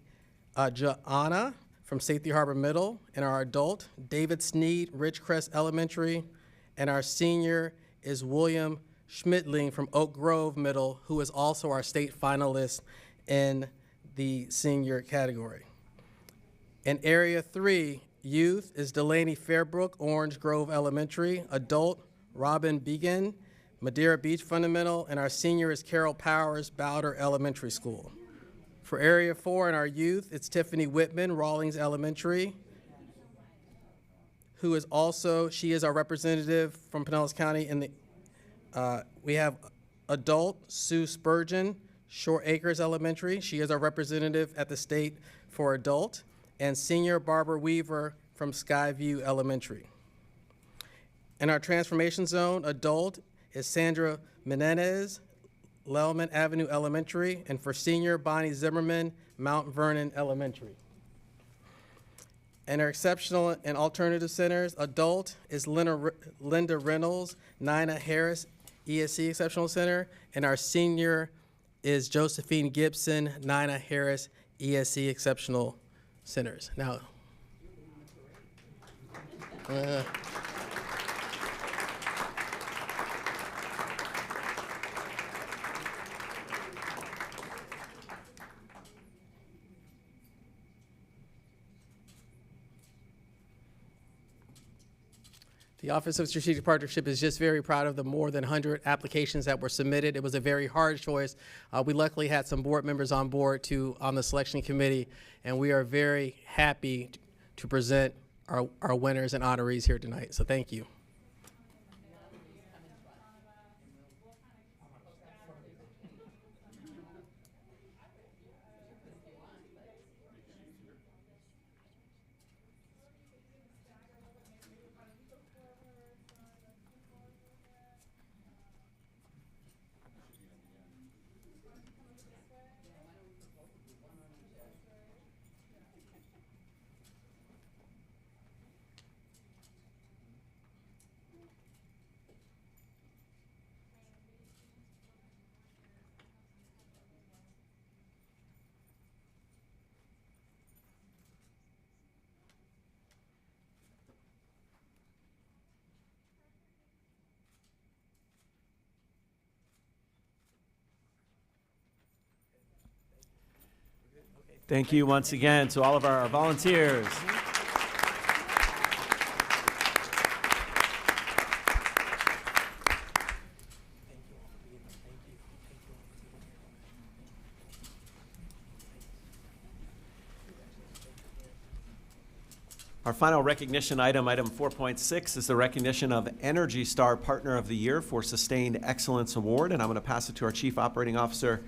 Joanna from Safety Harbor Middle. In our adult, David Sneed, Ridgecrest Elementary. And our senior is William Schmidling from Oak Grove Middle, who is also our state finalist in the senior category. In Area 3, youth is Delaney Fairbrook, Orange Grove Elementary. Adult, Robin Began, Madeira Beach Fundamental, and our senior is Carol Powers, Bowder Elementary School. For Area 4 in our youth, it's Tiffany Whitman, Rawlings Elementary, who is also, she is our representative from Pinellas County in the, we have adult Sue Spurgeon, Shore Acres Elementary. She is our representative at the state for adult, and senior Barbara Weaver from Skyview Elementary. In our transformation zone, adult is Sandra Menendez, Lellman Avenue Elementary, and for senior, Bonnie Zimmerman, Mount Vernon Elementary. And our exceptional and alternative centers, adult is Linda Reynolds, Nina Harris, ESC Exceptional Center, and our senior is Josephine Gibson, Nina Harris, ESC Exceptional Centers. Now, the Office of Strategic Partnership is just very proud of the more than 100 applications that were submitted. It was a very hard choice. We luckily had some board members on board on the selection committee, and we are very happy to present our winners and honorees here tonight. So thank you. Thank you once again to all of our volunteers. Our final recognition item, item 4.6, is the recognition of Energy Star Partner of the Year for Sustained Excellence Award, and I'm going to pass it to our Chief Operating Officer,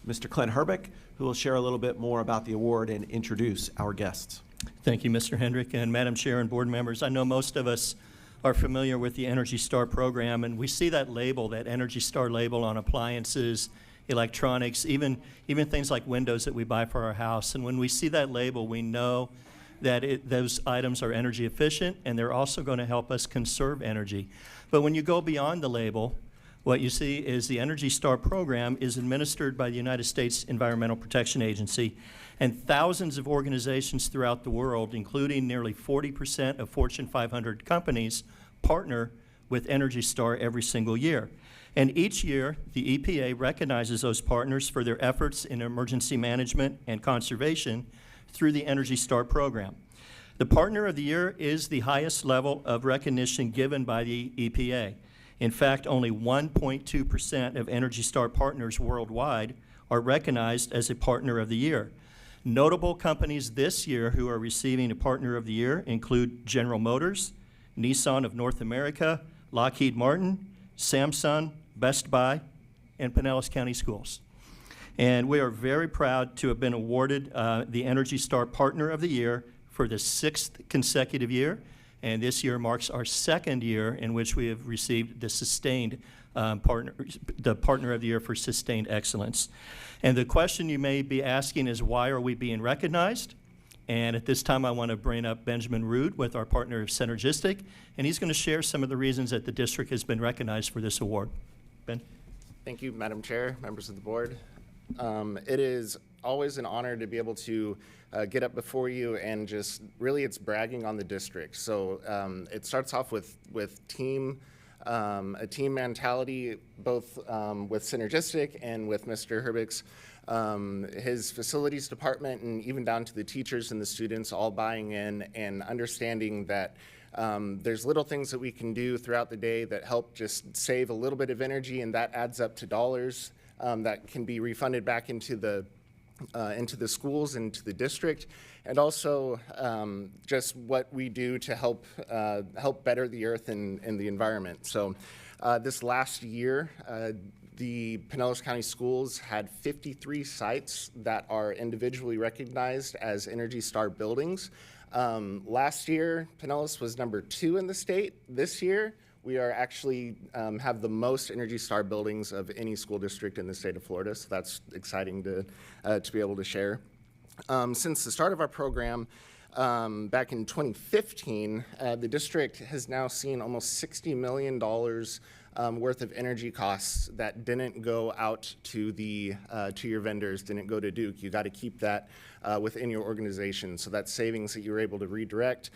Mr. Clint Herbeck, who will share a little bit more about the award and introduce our guests. Thank you, Mr. Hendrick, and Madam Chair and board members. I know most of us are familiar with the Energy Star program, and we see that label, that Energy Star label on appliances, electronics, even things like windows that we buy for our house. And when we see that label, we know that those items are energy efficient, and they're also going to help us conserve energy. But when you go beyond the label, what you see is the Energy Star program is administered by the United States Environmental Protection Agency, and thousands of organizations throughout the world, including nearly 40% of Fortune 500 companies, partner with Energy Star every single year. And each year, the EPA recognizes those partners for their efforts in emergency management and conservation through the Energy Star program. The Partner of the Year is the highest level of recognition given by the EPA. In fact, only 1.2% of Energy Star partners worldwide are recognized as a Partner of the Year. Notable companies this year who are receiving a Partner of the Year include General Motors, Nissan of North America, Lockheed Martin, Samsung, Best Buy, and Pinellas County Schools. And we are very proud to have been awarded the Energy Star Partner of the Year for the 6th consecutive year, and this year marks our 2nd year in which we have received the sustained Partner of the Year for Sustained Excellence. And the question you may be asking is, why are we being recognized? And at this time, I want to bring up Benjamin Rood with our partner Synergistic, and he's going to share some of the reasons that the district has been recognized for this award. Ben? Thank you, Madam Chair, members of the board. It is always an honor to be able to get up before you and just really it's bragging on the district. So it starts off with a team mentality, both with Synergistic and with Mr. Herbeck's, his facilities department, and even down to the teachers and the students all buying in and understanding that there's little things that we can do throughout the day that help just save a little bit of energy, and that adds up to dollars that can be refunded back into the schools and to the district, and also just what we do to help better the earth and the environment. So this last year, the Pinellas County Schools had 53 sites that are individually recognized as Energy Star buildings. Last year, Pinellas was number 2 in the state. This year, we are actually have the most Energy Star buildings of any school district in the state of Florida, so that's exciting to be able to share. Since the start of our program, back in 2015, the district has now seen almost $60 million worth of energy costs that didn't go out to your vendors, didn't go to Duke. You got to keep that within your organization. So that's savings that you were able to redirect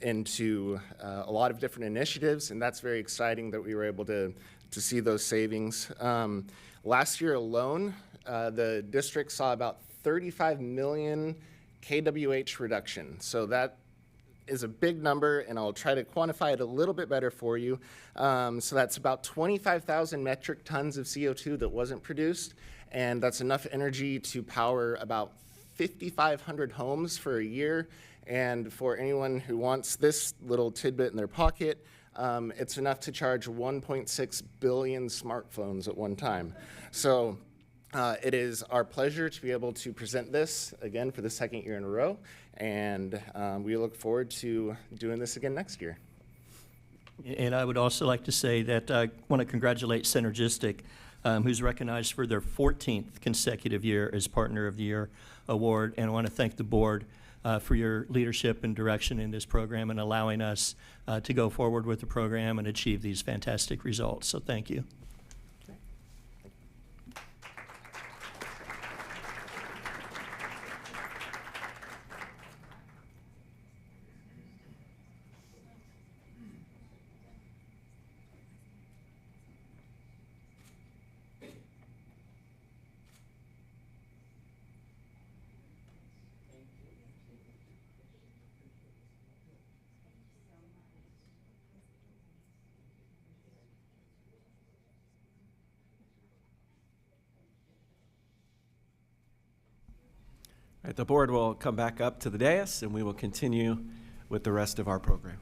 into a lot of different initiatives, and that's very exciting that we were able to see those savings. Last year alone, the district saw about 35 million kWh reduction. So that is a big number, and I'll try to quantify it a little bit better for you. So that's about 25,000 metric tons of CO2 that wasn't produced, and that's enough energy to power about 5,500 homes for a year. And for anyone who wants this little tidbit in their pocket, it's enough to charge 1.6 billion smartphones at one time. So it is our pleasure to be able to present this again for the 2nd year in a row, and we look forward to doing this again next year. And I would also like to say that I want to congratulate Synergistic, who's recognized for their 14th consecutive year as Partner of the Year award, and I want to thank the board for your leadership and direction in this program and allowing us to go forward with the program and achieve these fantastic results. So thank you. All right, the board will come back up to the dais, and we will continue with the rest of our program.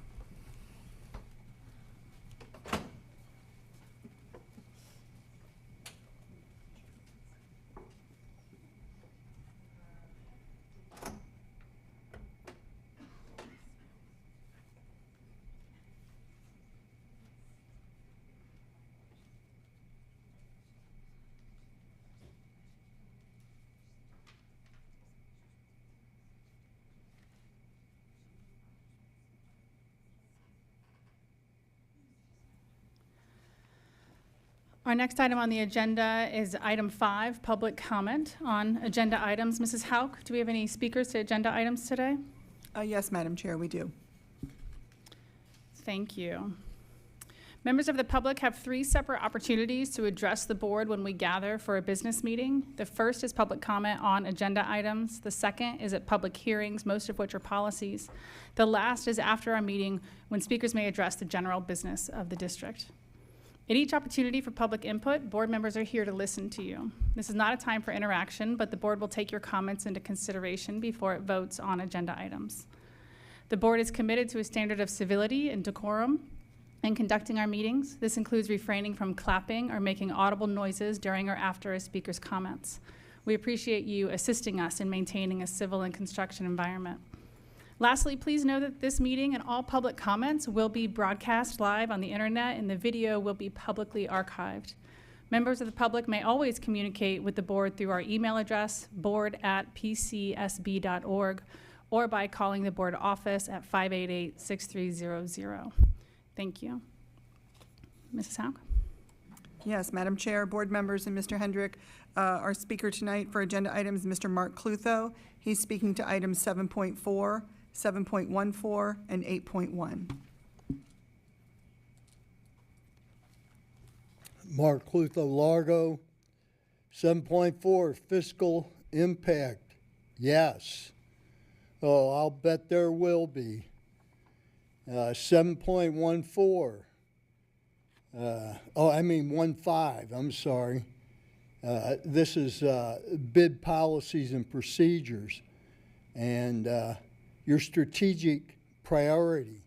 Our next item on the agenda is item 5, public comment on agenda items. Mrs. Hauk, do we have any speakers to agenda items today? Yes, Madam Chair, we do. Thank you. Members of the public have 3 separate opportunities to address the board when we gather for a business meeting. The first is public comment on agenda items. The second is at public hearings, most of which are policies. The last is after our meeting when speakers may address the general business of the district. At each opportunity for public input, board members are here to listen to you. This is not a time for interaction, but the board will take your comments into consideration before it votes on agenda items. The board is committed to a standard of civility and decorum in conducting our meetings. This includes refraining from clapping or making audible noises during or after a speaker's comments. We appreciate you assisting us in maintaining a civil and construction environment. Lastly, please know that this meeting and all public comments will be broadcast live on the internet and the video will be publicly archived. Members of the public may always communicate with the board through our email address, board@pcsb.org, or by calling the board office at 588-6300. Thank you. Mrs. Hauk? Yes, Madam Chair, board members, and Mr. Hendrick. Our speaker tonight for agenda items, Mr. Mark Clutho. He's speaking to items 7.4, 7.14, and 8.1. Mark Clutho, Largo. 7.4, fiscal impact. Yes. Oh, I'll bet there will be. 7.14. 15, I'm sorry. This is bid policies and procedures. And your strategic priority,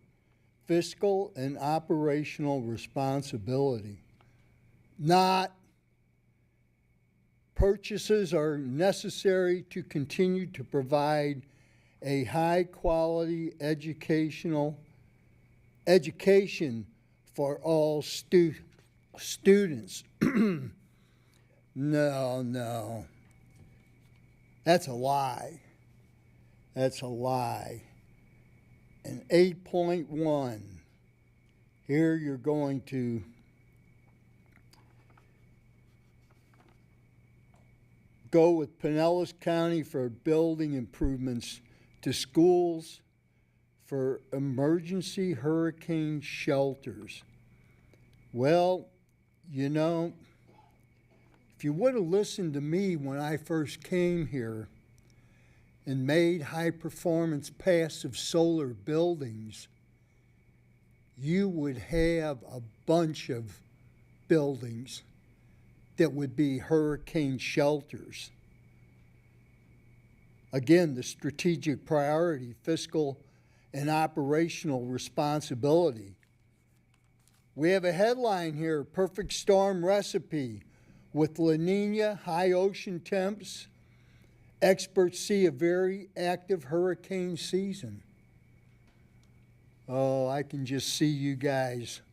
fiscal and operational responsibility. Not purchases are necessary to continue to provide a high-quality education for all students. No. That's a lie. That's a lie. And 8.1, here you're going to go with Pinellas County for building improvements to schools, for emergency hurricane shelters. Well, you know, if you would have listened to me when I first came here and made high-performance passive solar buildings, you would have a bunch of buildings that would be hurricane shelters. Again, the strategic priority, fiscal and operational responsibility. We have a headline here, perfect storm recipe. With La Nina, high ocean temps, experts see a very active hurricane season. Oh, I can just see you guys.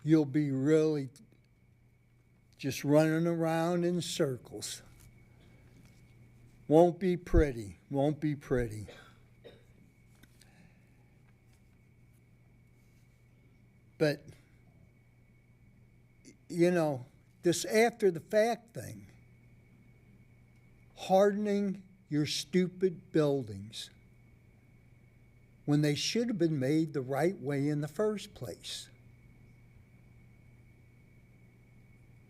You'll be really just running around in circles. Won't be pretty, won't be pretty. But, you know, this after the fact thing, hardening your stupid buildings when they should have been made the right way in the first place.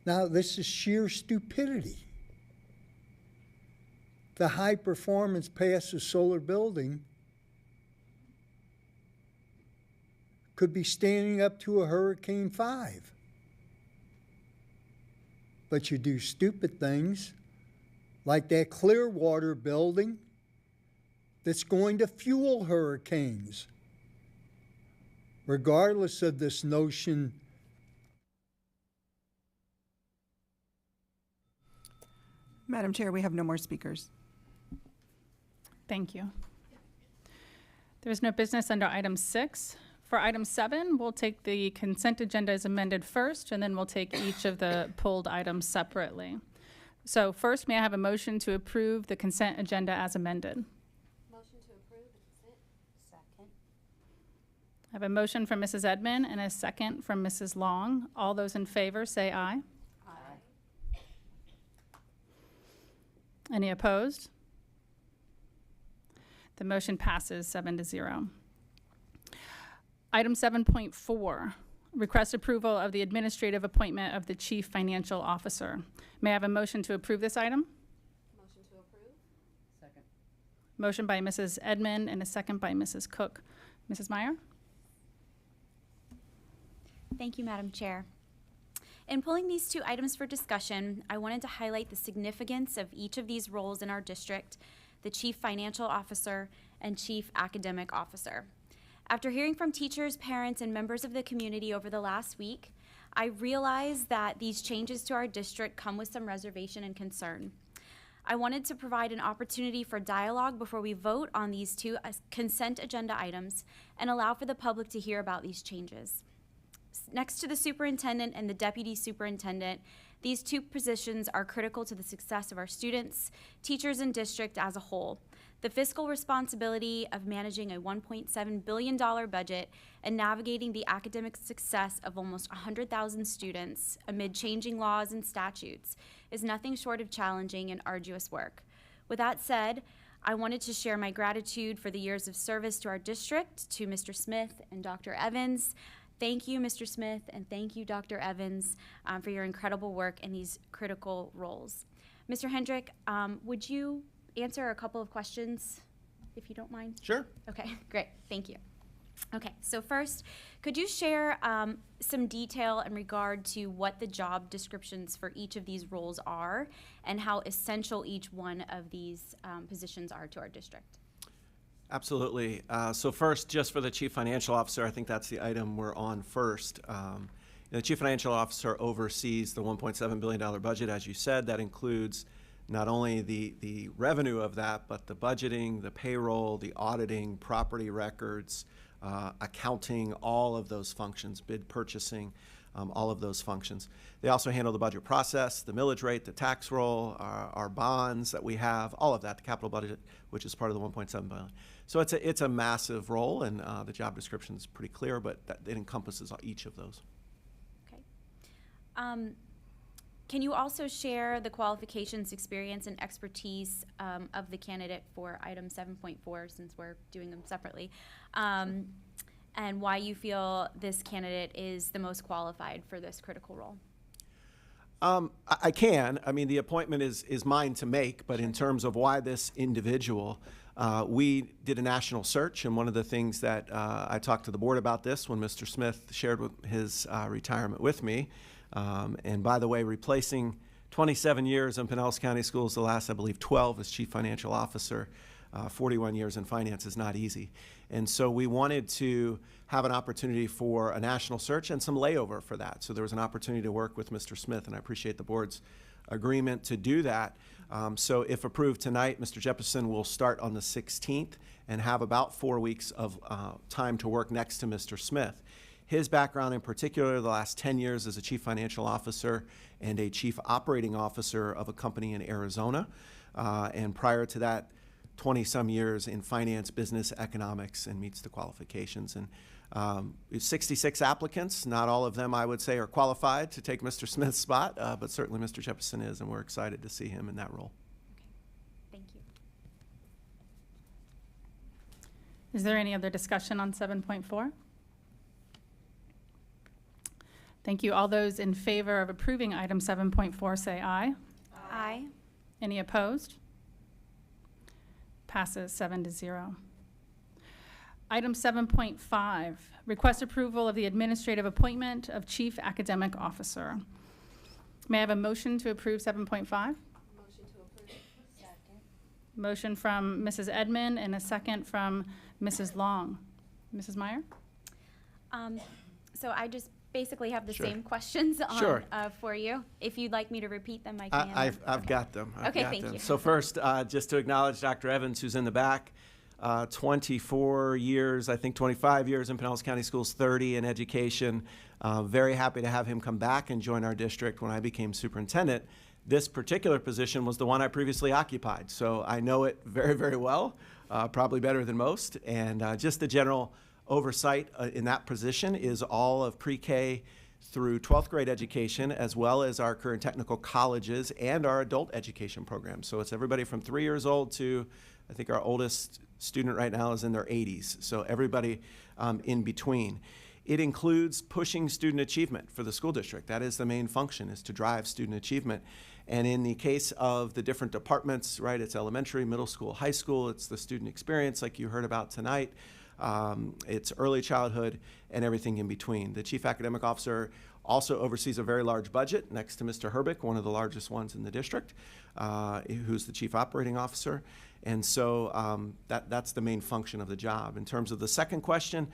Now, this is sheer stupidity. The high-performance passive solar building could be standing up to a Hurricane 5. But you do stupid things like that Clearwater building that's going to fuel hurricanes, regardless of this notion. Madam Chair, we have no more speakers. Thank you. There is no business under item 6. For item 7, we'll take the consent agenda as amended first, and then we'll take each of the pulled items separately. So first, may I have a motion to approve the consent agenda as amended? Motion to approve the consent. Second. I have a motion from Mrs. Edmond and a second from Mrs. Long. All those in favor say aye. Aye. Any opposed? The motion passes 7-0. Item 7.4, request approval of the administrative appointment of the Chief Financial Officer. May I have a motion to approve this item? Motion to approve. Second. Motion by Mrs. Edmond and a second by Mrs. Cook. Mrs. Meyer? Thank you, Madam Chair. In pulling these two items for discussion, I wanted to highlight the significance of each of these roles in our district, the Chief Financial Officer and Chief Academic Officer. After hearing from teachers, parents, and members of the community over the last week, I realized that these changes to our district come with some reservation and concern. I wanted to provide an opportunity for dialogue before we vote on these two consent agenda items and allow for the public to hear about these changes. Next to the superintendent and the deputy superintendent, these two positions are critical to the success of our students, teachers, and district as a whole. The fiscal responsibility of managing a $1.7 billion budget and navigating the academic success of almost 100,000 students amid changing laws and statutes is nothing short of challenging and arduous work. With that said, I wanted to share my gratitude for the years of service to our district, to Mr. Smith and Dr. Evans. Thank you, Mr. Smith, and thank you, Dr. Evans, for your incredible work in these critical roles. Mr. Hendrick, would you answer a couple of questions, if you don't mind? Sure. Okay, great, thank you. Okay, so first, could you share some detail in regard to what the job descriptions for each of these roles are and how essential each one of these positions are to our district? Absolutely. So first, just for the Chief Financial Officer, I think that's the item we're on first. The Chief Financial Officer oversees the $1.7 billion budget, as you said. That includes not only the revenue of that, but the budgeting, the payroll, the auditing, property records, accounting, all of those functions, bid purchasing, all of those functions. They also handle the budget process, the millage rate, the tax roll, our bonds that we have, all of that, the capital budget, which is part of the $1.7 billion. So it's a massive role, and the job description is pretty clear, but it encompasses each of those. Okay. Can you also share the qualifications, experience, and expertise of the candidate for item 7.4, since we're doing them separately, and why you feel this candidate is the most qualified for this critical role? I can. I mean, the appointment is mine to make, but in terms of why this individual, we did a national search, and one of the things that I talked to the board about this when Mr. Smith shared his retirement with me, and by the way, replacing 27 years in Pinellas County Schools, the last, I believe, 12 as Chief Financial Officer, 41 years in finance is not easy. And so we wanted to have an opportunity for a national search and some layover for that. So there was an opportunity to work with Mr. Smith, and I appreciate the board's agreement to do that. So if approved tonight, Mr. Jefferson will start on the 16th and have about 4 weeks of time to work next to Mr. Smith. His background in particular, the last 10 years as a Chief Financial Officer and a Chief Operating Officer of a company in Arizona. And prior to that, 20-some years in finance, business, economics, and meets the qualifications. And 66 applicants. Not all of them, I would say, are qualified to take Mr. Smith's spot, but certainly Mr. Jefferson is, and we're excited to see him in that role. Okay, thank you. Is there any other discussion on 7.4? Thank you. All those in favor of approving item 7.4 say aye. Aye. Any opposed? Passes 7-0. Item 7.5, request approval of the administrative appointment of Chief Academic Officer. May I have a motion to approve 7.5? Motion to approve. Second. Motion from Mrs. Edmond and a second from Mrs. Long. Mrs. Meyer? So I just basically have the Sure. same questions on, Sure. for you. If you'd like me to repeat them, I can. I've got them. I've Okay, got thank them. you. So first, just to acknowledge Dr. Evans, who's in the back, 24 years, I think 25 years in Pinellas County Schools, 30 in education. Very happy to have him come back and join our district when I became superintendent. This particular position was the one I previously occupied, so I know it very, very well, probably better than most. And just the general oversight in that position is all of pre-K through 12th grade education, as well as our current technical colleges and our adult education programs. So it's everybody from 3 years old to, I think our oldest student right now is in their 80s. So everybody in between. It includes pushing student achievement for the school district. That is the main function, is to drive student achievement. And in the case of the different departments, right, it's elementary, middle school, high school, it's the student experience like you heard about tonight. It's early childhood and everything in between. The chief academic officer also oversees a very large budget next to Mr. Herbick, one of the largest ones in the district, who's the chief operating officer. And so that's the main function of the job. In terms of the second question,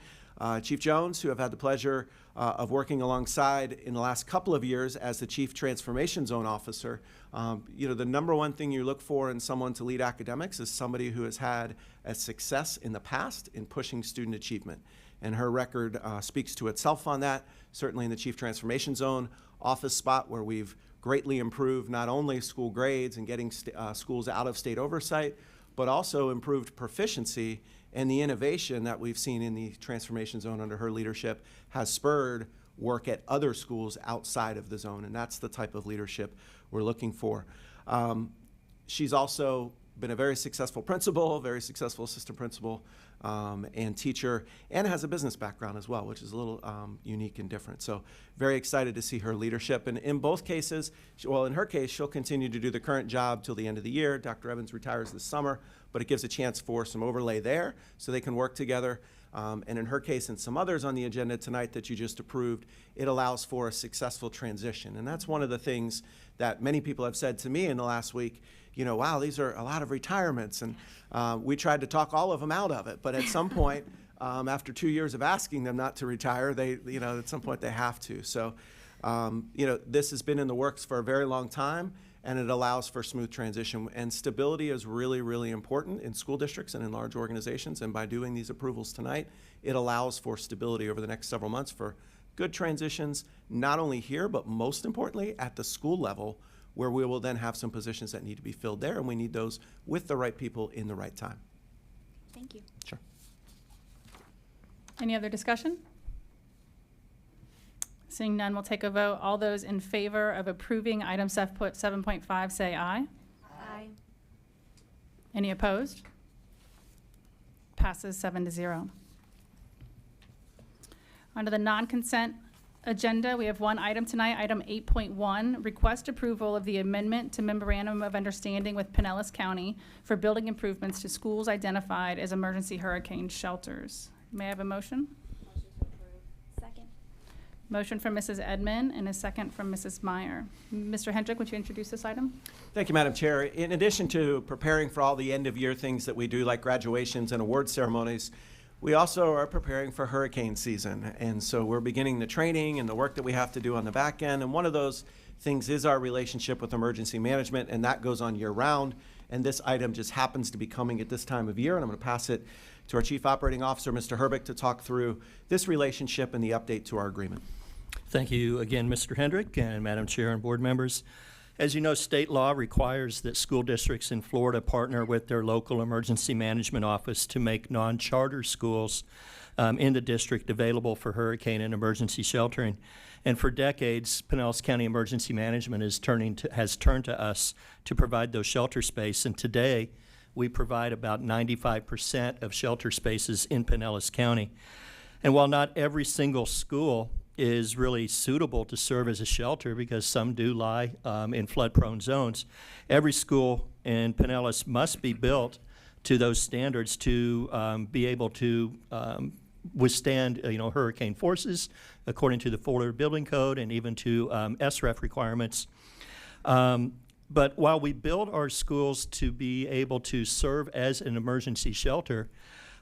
Chief Jones, who I've had the pleasure of working alongside in the last couple of years as the Chief Transformation Zone Officer, the number one thing you look for in someone to lead academics is somebody who has had a success in the past in pushing student achievement. And her record speaks to itself on that, certainly in the Chief Transformation Zone office spot, where we've greatly improved not only school grades and getting schools out of state oversight, but also improved proficiency. And the innovation that we've seen in the Transformation Zone under her leadership has spurred work at other schools outside of the zone, and that's the type of leadership we're looking for. She's also been a very successful principal, very successful assistant principal, and teacher, and has a business background as well, which is a little unique and different. So very excited to see her leadership. And in both cases, well, in her case, she'll continue to do the current job till the end of the year. Dr. Evans retires this summer, but it gives a chance for some overlay there so they can work together. And in her case and some others on the agenda tonight that you just approved, it allows for a successful transition. And that's one of the things that many people have said to me in the last week, wow, these are a lot of retirements. And we tried to talk all of them out of it. But at some point, after 2 years of asking them not to retire, at some point they have to. So, this has been in the works for a very long time, and it allows for smooth transition. And stability is really, really important in school districts and in large organizations. And by doing these approvals tonight, it allows for stability over the next several months for good transitions, not only here, but most importantly at the school level, where we will then have some positions that need to be filled there, and we need those with the right people in the right time. Thank you. Sure. Any other discussion? Seeing none, we'll take a vote. All those in favor of approving item 7.5 say aye. Aye. Any opposed? Passes 7-0. Under the non-consent agenda, we have one item tonight, item 8.1, request approval of the amendment to Memorandum of Understanding with Pinellas County for building improvements to schools identified as emergency hurricane shelters. May I have a motion? Second. Motion from Mrs. Edmond and a second from Mrs. Meyer. Mr. Hendrick, would you introduce this item? Thank you, Madam Chair. In addition to preparing for all the end-of-year things that we do, like graduations and award ceremonies, we also are preparing for hurricane season. And so we're beginning the training and the work that we have to do on the back end. And one of those things is our relationship with emergency management, and that goes on year-round. And this item just happens to be coming at this time of year, and I'm going to pass it to our Chief Operating Officer, Mr. Herbick, to talk through this relationship and the update to our agreement. Thank you again, Mr. Hendrick and Madam Chair and board members. As you know, state law requires that school districts in Florida partner with their local emergency management office to make non-charter schools in the district available for hurricane and emergency sheltering. And for decades, Pinellas County Emergency Management has turned to us to provide those shelter space. And today, we provide about 95% of shelter spaces in Pinellas County. And while not every single school is really suitable to serve as a shelter, because some do lie in flood-prone zones, every school in Pinellas must be built to those standards to be able to withstand hurricane forces according to the Florida Building Code and even to SREF requirements. But while we build our schools to be able to serve as an emergency shelter,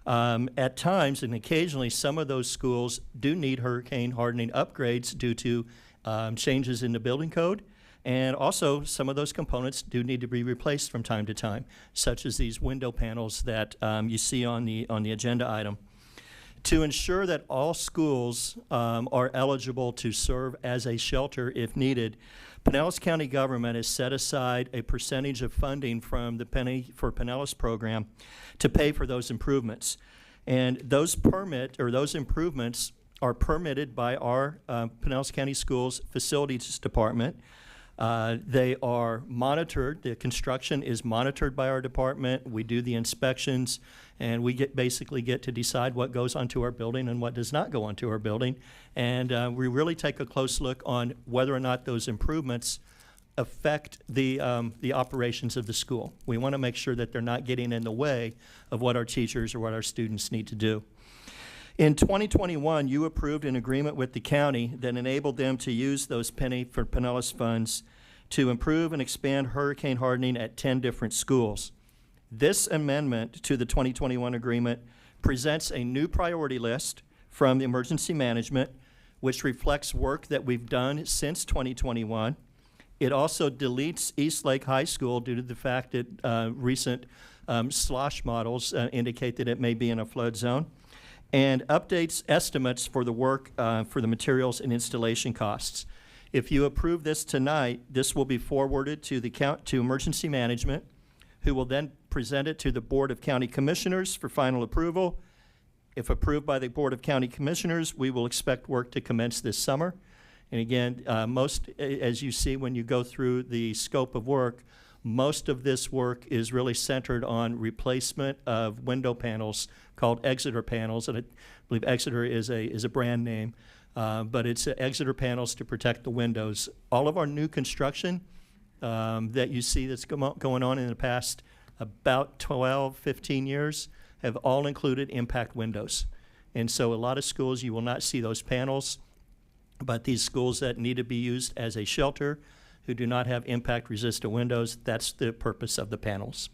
at times and occasionally some of those schools do need hurricane hardening upgrades due to changes in the building code, and also some of those components do need to be replaced from time to time, such as these window panels that you see on the agenda item. To ensure that all schools are eligible to serve as a shelter if needed, Pinellas County government has set aside a percentage of funding from the Penny for Pinellas program to pay for those improvements. And those improvements are permitted by our Pinellas County Schools Facilities Department. They are monitored. The construction is monitored by our department. We do the inspections, and we basically get to decide what goes onto our building and what does not go onto our building. And we really take a close look on whether or not those improvements affect the operations of the school. We want to make sure that they're not getting in the way of what our teachers or what our students need to do. In 2021, you approved an agreement with the county that enabled them to use those penny for Pinellas funds to improve and expand hurricane hardening at 10 different schools. This amendment to the 2021 agreement presents a new priority list from the emergency management, which reflects work that we've done since 2021. It also deletes East Lake High School due to the fact that recent slosh models indicate that it may be in a flood zone, and updates estimates for the work for the materials and installation costs. If you approve this tonight, this will be forwarded to emergency management, who will then present it to the Board of County Commissioners for final approval. If approved by the Board of County Commissioners, we will expect work to commence this summer. And again, as you see when you go through the scope of work, most of this work is really centered on replacement of window panels called Exeter panels, and I believe Exeter is a brand name, but it's Exeter panels to protect the windows. All of our new construction that you see that's going on in the past about 12, 15 years have all included impact windows. And so a lot of schools, you will not see those panels, but these schools that need to be used as a shelter, who do not have impact-resistant windows, that's the purpose of the panels.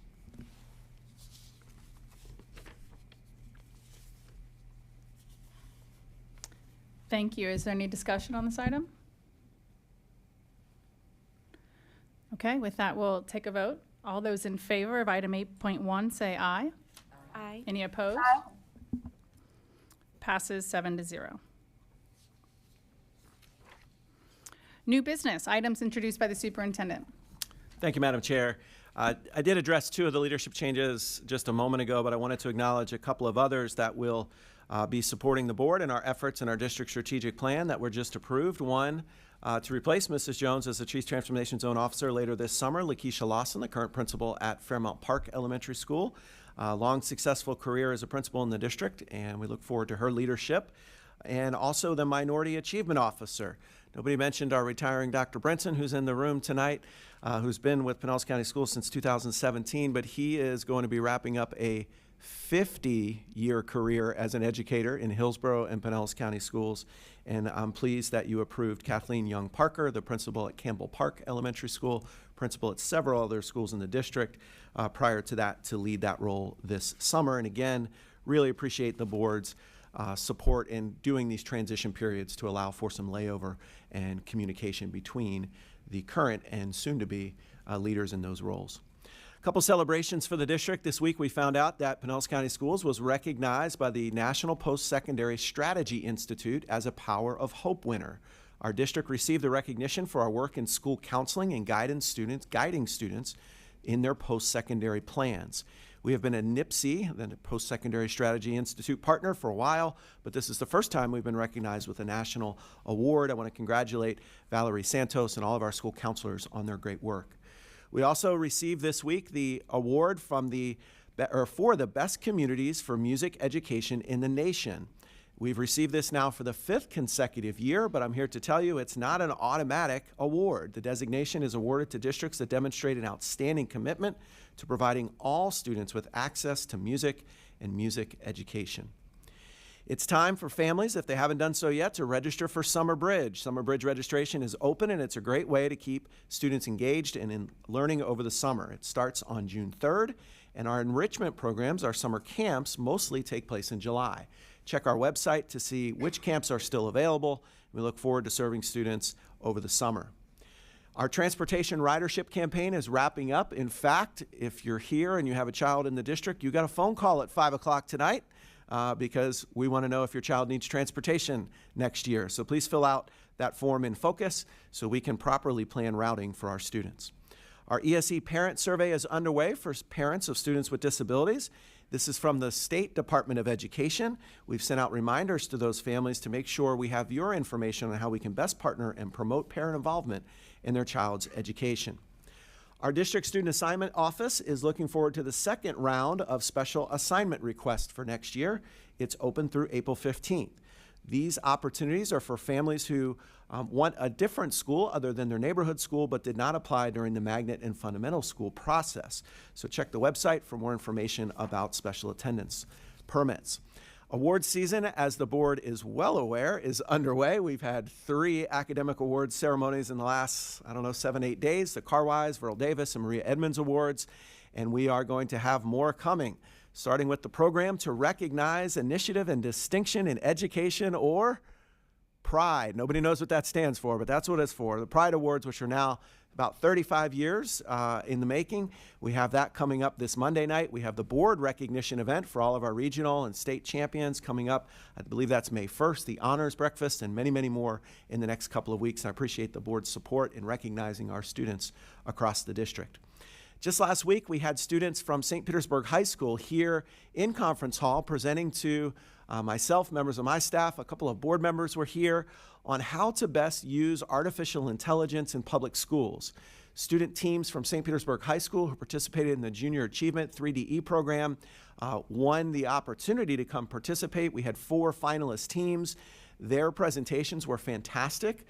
Thank you. Is there any discussion on this item? Okay, with that, we'll take a vote. All those in favor of item 8.1 say aye. Aye. Any opposed? Passes 7-0. New business, items introduced by the superintendent. Thank you, Madam Chair. I did address two of the leadership changes just a moment ago, but I wanted to acknowledge a couple of others that will be supporting the board in our efforts in our district strategic plan that were just approved. One, to replace Mrs. Jones as the Chief Transformation Zone Officer later this summer, Lakeisha Lawson, the current principal at Fairmount Park Elementary School. Long successful career as a principal in the district, and we look forward to her leadership. And also the Minority Achievement Officer. Nobody mentioned our retiring Dr. Brinson, who's in the room tonight, who's been with Pinellas County Schools since 2017, but he is going to be wrapping up a 50-year career as an educator in Hillsborough and Pinellas County Schools. And I'm pleased that you approved Kathleen Young Parker, the principal at Campbell Park Elementary School, principal at several other schools in the district, prior to that, to lead that role this summer. And again, really appreciate the board's support in doing these transition periods to allow for some layover and communication between the current and soon-to-be leaders in those roles. A couple celebrations for the district. This week we found out that Pinellas County Schools was recognized by the National Post-Secondary Strategy Institute as a Power of Hope winner. Our district received the recognition for our work in school counseling and guiding students in their post-secondary plans. We have been a NIPSI, the Post-Secondary Strategy Institute partner, for a while, but this is the first time we've been recognized with a national award. I want to congratulate Valerie Santos and all of our school counselors on their great work. We also received this week the award for the best communities for music education in the nation. We've received this now for the 5th consecutive year, but I'm here to tell you it's not an automatic award. The designation is awarded to districts that demonstrate an outstanding commitment to providing all students with access to music and music education. It's time for families, if they haven't done so yet, to register for Summer Bridge. Summer Bridge registration is open, and it's a great way to keep students engaged and in learning over the summer. It starts on June 3rd, and our enrichment programs, our summer camps, mostly take place in July. Check our website to see which camps are still available. We look forward to serving students over the summer. Our transportation ridership campaign is wrapping up. In fact, if you're here and you have a child in the district, you got a phone call at 5 o'clock tonight because we want to know if your child needs transportation next year. So please fill out that form in Focus so we can properly plan routing for our students. Our ESE parent survey is underway for parents of students with disabilities. This is from the State Department of Education. We've sent out reminders to those families to make sure we have your information on how we can best partner and promote parent involvement in their child's education. Our district student assignment office is looking forward to the second round of special assignment requests for next year. It's open through April 15th. These opportunities are for families who want a different school other than their neighborhood school but did not apply during the magnet and fundamental school process. So check the website for more information about special attendance permits. Award season, as the board is well aware, is underway. We've had 3 academic awards ceremonies in the last, 7-8 days, the Carwise, Verl Davis, and Maria Edmonds Awards, and we are going to have more coming, starting with the program to recognize initiative and distinction in education, or PRIDE. Nobody knows what that stands for, but that's what it's for. The PRIDE Awards, which are now about 35 years in the making. We have that coming up this Monday night. We have the board recognition event for all of our regional and state champions coming up. I believe that's May 1st, the honors breakfast, and many, many more in the next couple of weeks. And I appreciate the board's support in recognizing our students across the district. Just last week, we had students from St. Petersburg High School here in Conference Hall presenting to myself, members of my staff, a couple of board members were here on how to best use artificial intelligence in public schools. Student teams from St. Petersburg High School who participated in the Junior Achievement 3DE program won the opportunity to come participate. We had 4 finalist teams. Their presentations were fantastic.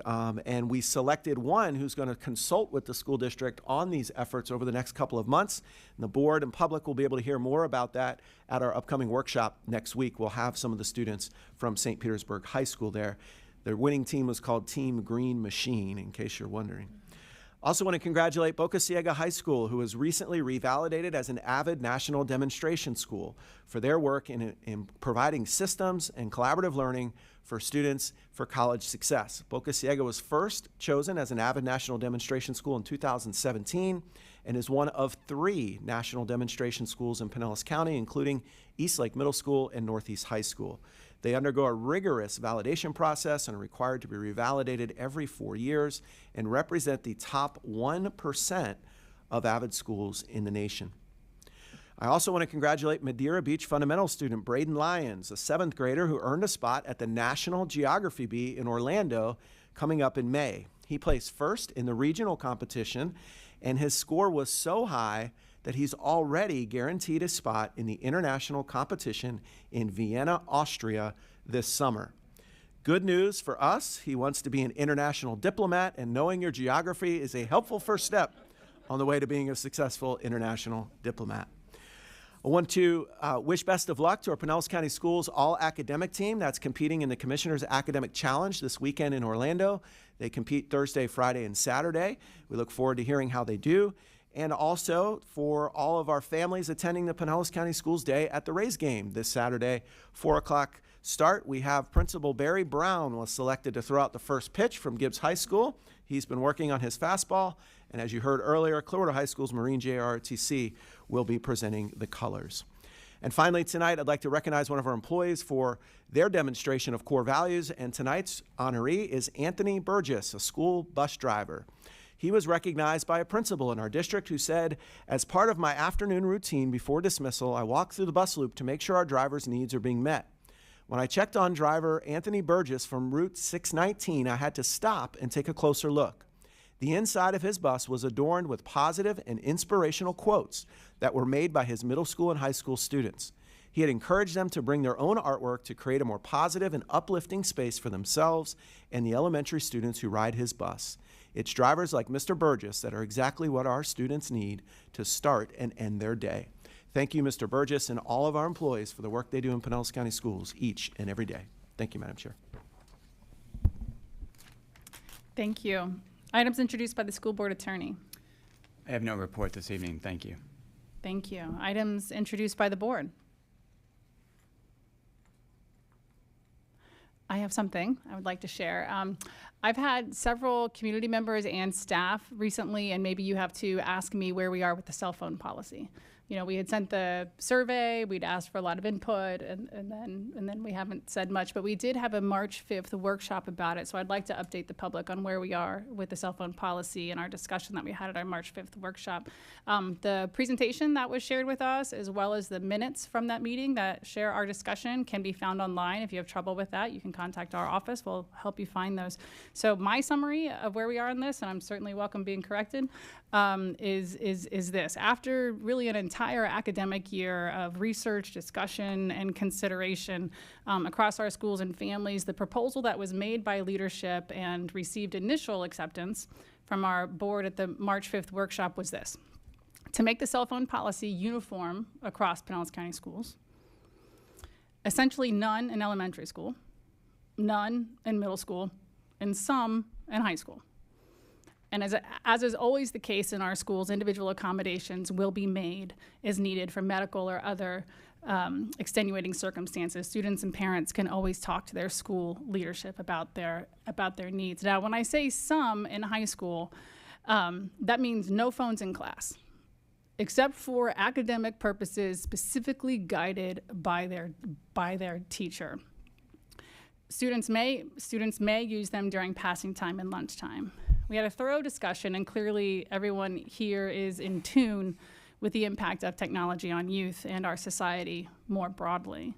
And we selected one who's going to consult with the school district on these efforts over the next couple of months. And the board and public will be able to hear more about that at our upcoming workshop next week. We'll have some of the students from St. Petersburg High School there. Their winning team was called Team Green Machine, in case you're wondering. Also want to congratulate Boca Ciega High School, who was recently revalidated as an AVID National Demonstration School for their work in providing systems and collaborative learning for students for college success. Boca Ciega was first chosen as an AVID National Demonstration School in 2017 and is one of 3 national demonstration schools in Pinellas County, including Eastlake Middle School and Northeast High School. They undergo a rigorous validation process and are required to be revalidated every 4 years and represent the top 1% of AVID schools in the nation. I also want to congratulate Madeira Beach Fundamental student Braden Lyons, a 7th grader who earned a spot at the National Geography Bee in Orlando coming up in May. He placed first in the regional competition, and his score was so high that he's already guaranteed a spot in the international competition in Vienna, Austria this summer. Good news for us, he wants to be an international diplomat, and knowing your geography is a helpful first step on the way to being a successful international diplomat. I want to wish best of luck to our Pinellas County Schools all-academic team that's competing in the Commissioner's Academic Challenge this weekend in Orlando. They compete Thursday, Friday, and Saturday. We look forward to hearing how they do. And also for all of our families attending the Pinellas County Schools Day at the Rays game this Saturday, 4 o'clock start. We have Principal Barry Brown was selected to throw out the first pitch from Gibbs High School. He's been working on his fastball. And as you heard earlier, Clearwater High School's Marine JROTC will be presenting the colors. And finally, tonight, I'd like to recognize one of our employees for their demonstration of core values. And tonight's honoree is Anthony Burgess, a school bus driver. He was recognized by a principal in our district who said, as part of my afternoon routine before dismissal, I walk through the bus loop to make sure our driver's needs are being met. When I checked on driver Anthony Burgess from Route 619, I had to stop and take a closer look. The inside of his bus was adorned with positive and inspirational quotes that were made by his middle school and high school students. He had encouraged them to bring their own artwork to create a more positive and uplifting space for themselves and the elementary students who ride his bus. It's drivers like Mr. Burgess that are exactly what our students need to start and end their day. Thank you, Mr. Burgess, and all of our employees for the work they do in Pinellas County Schools each and every day. Thank you, Madam Chair. Thank you. Items introduced by the school board attorney. I have no report this evening. Thank you. Thank you. Items introduced by the board. I have something I would like to share. I've had several community members and staff recently, and maybe you have to ask me where we are with the cell phone policy. we had sent the survey, we'd asked for a lot of input, and then we haven't said much. But we did have a March 5th workshop about it, so I'd like to update the public on where we are with the cell phone policy and our discussion that we had at our March 5th workshop. The presentation that was shared with us, as well as the minutes from that meeting that share our discussion, can be found online. If you have trouble with that, you can contact our office. We'll help you find those. So my summary of where we are in this, and I'm certainly welcome being corrected, is this. After really an entire academic year of research, discussion, and consideration across our schools and families, the proposal that was made by leadership and received initial acceptance from our board at the March 5th workshop was this: to make the cell phone policy uniform across Pinellas County Schools, essentially none in elementary school, none in middle school, and some in high school. And as is always the case in our schools, individual accommodations will be made as needed for medical or other extenuating circumstances. Students and parents can always talk to their school leadership about their needs. Now, when I say some in high school, that means no phones in class, except for academic purposes specifically guided by their teacher. Students may use them during passing time and lunchtime. We had a thorough discussion, and clearly everyone here is in tune with the impact of technology on youth and our society more broadly.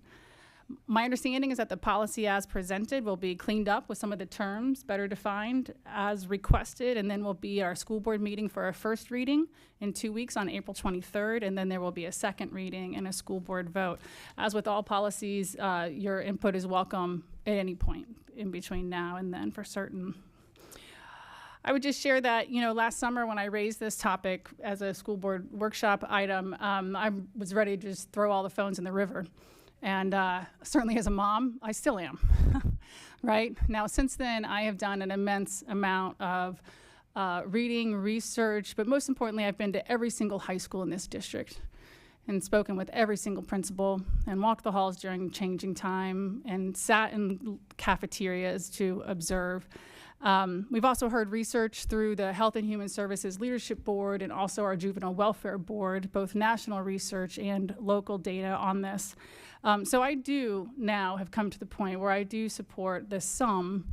My understanding is that the policy as presented will be cleaned up with some of the terms better defined as requested, and then will be our school board meeting for our first reading in 2 weeks on April 23rd, and then there will be a second reading and a school board vote. As with all policies, your input is welcome at any point in between now and then for certain. I would just share that, last summer when I raised this topic as a school board workshop item, I was ready to just throw all the phones in the river. And certainly as a mom, I still am, right? Now, since then, I have done an immense amount of reading, research, but most importantly, I've been to every single high school in this district and spoken with every single principal and walked the halls during changing time and sat in cafeterias to observe. We've also heard research through the Health and Human Services Leadership Board and also our Juvenile Welfare Board, both national research and local data on this. So I do now have come to the point where I do support the sum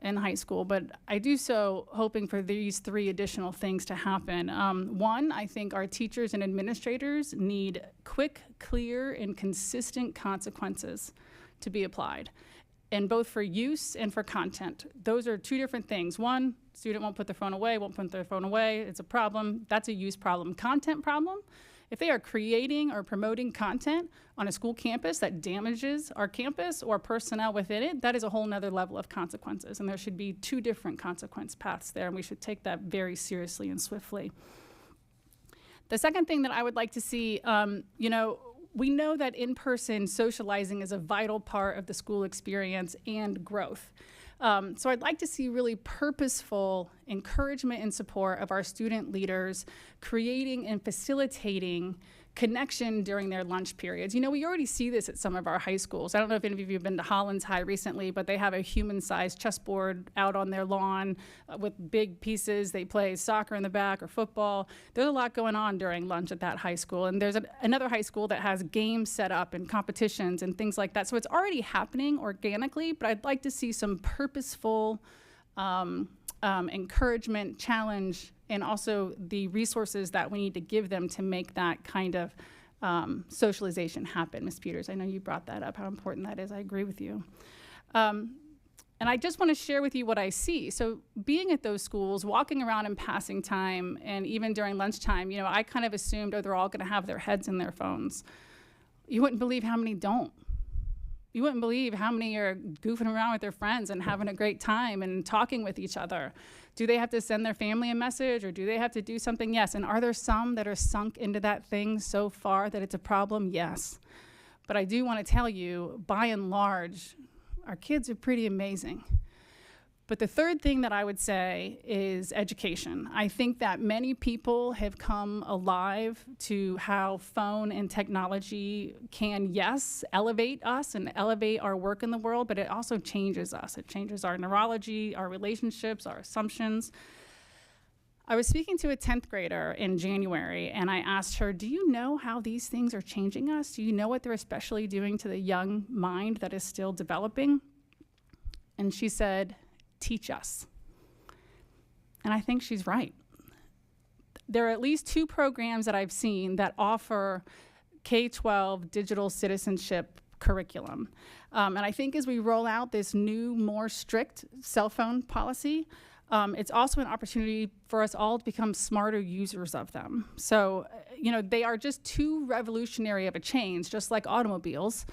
in high school, but I do so hoping for these 3 additional things to happen. One, I think our teachers and administrators need quick, clear, and consistent consequences to be applied, and both for use and for content. Those are 2 different things. One, student won't put their phone away, it's a problem. That's a use problem. Content problem, if they are creating or promoting content on a school campus that damages our campus or personnel within it, that is a whole nother level of consequences. And there should be 2 different consequence paths there, and we should take that very seriously and swiftly. The second thing that I would like to see, we know that in-person socializing is a vital part of the school experience and growth. So I'd like to see really purposeful encouragement and support of our student leaders creating and facilitating connection during their lunch periods. We already see this at some of our high schools. I don't know if any of you have been to Hollins High recently, but they have a human-sized chessboard out on their lawn with big pieces. They play soccer in the back or football. There's a lot going on during lunch at that high school. And there's another high school that has games set up and competitions and things like that. So it's already happening organically, but I'd like to see some purposeful encouragement, challenge, and also the resources that we need to give them to make that kind of socialization happen. Ms. Peters, I know you brought that up, how important that is. I agree with you. And I just want to share with you what I see. So being at those schools, walking around in passing time, and even during lunchtime, I kind of assumed, they're all going to have their heads in their phones. You wouldn't believe how many don't. You wouldn't believe how many are goofing around with their friends and having a great time and talking with each other. Do they have to send their family a message, or do they have to do something? Yes. And are there some that are sunk into that thing so far that it's a problem? Yes. But I do want to tell you, by and large, our kids are pretty amazing. But the third thing that I would say is education. I think that many people have come alive to how phone and technology can, yes, elevate us and elevate our work in the world, but it also changes us. It changes our neurology, our relationships, our assumptions. I was speaking to a 10th grader in January, and I asked her, do you know how these things are changing us? Do you know what they're especially doing to the young mind that is still developing? And she said, teach us. And I think she's right. There are at least 2 programs that I've seen that offer K-12 digital citizenship curriculum. And I think as we roll out this new, more strict cell phone policy, it's also an opportunity for us all to become smarter users of them. So, you know, they are just too revolutionary of a change, just like automobiles.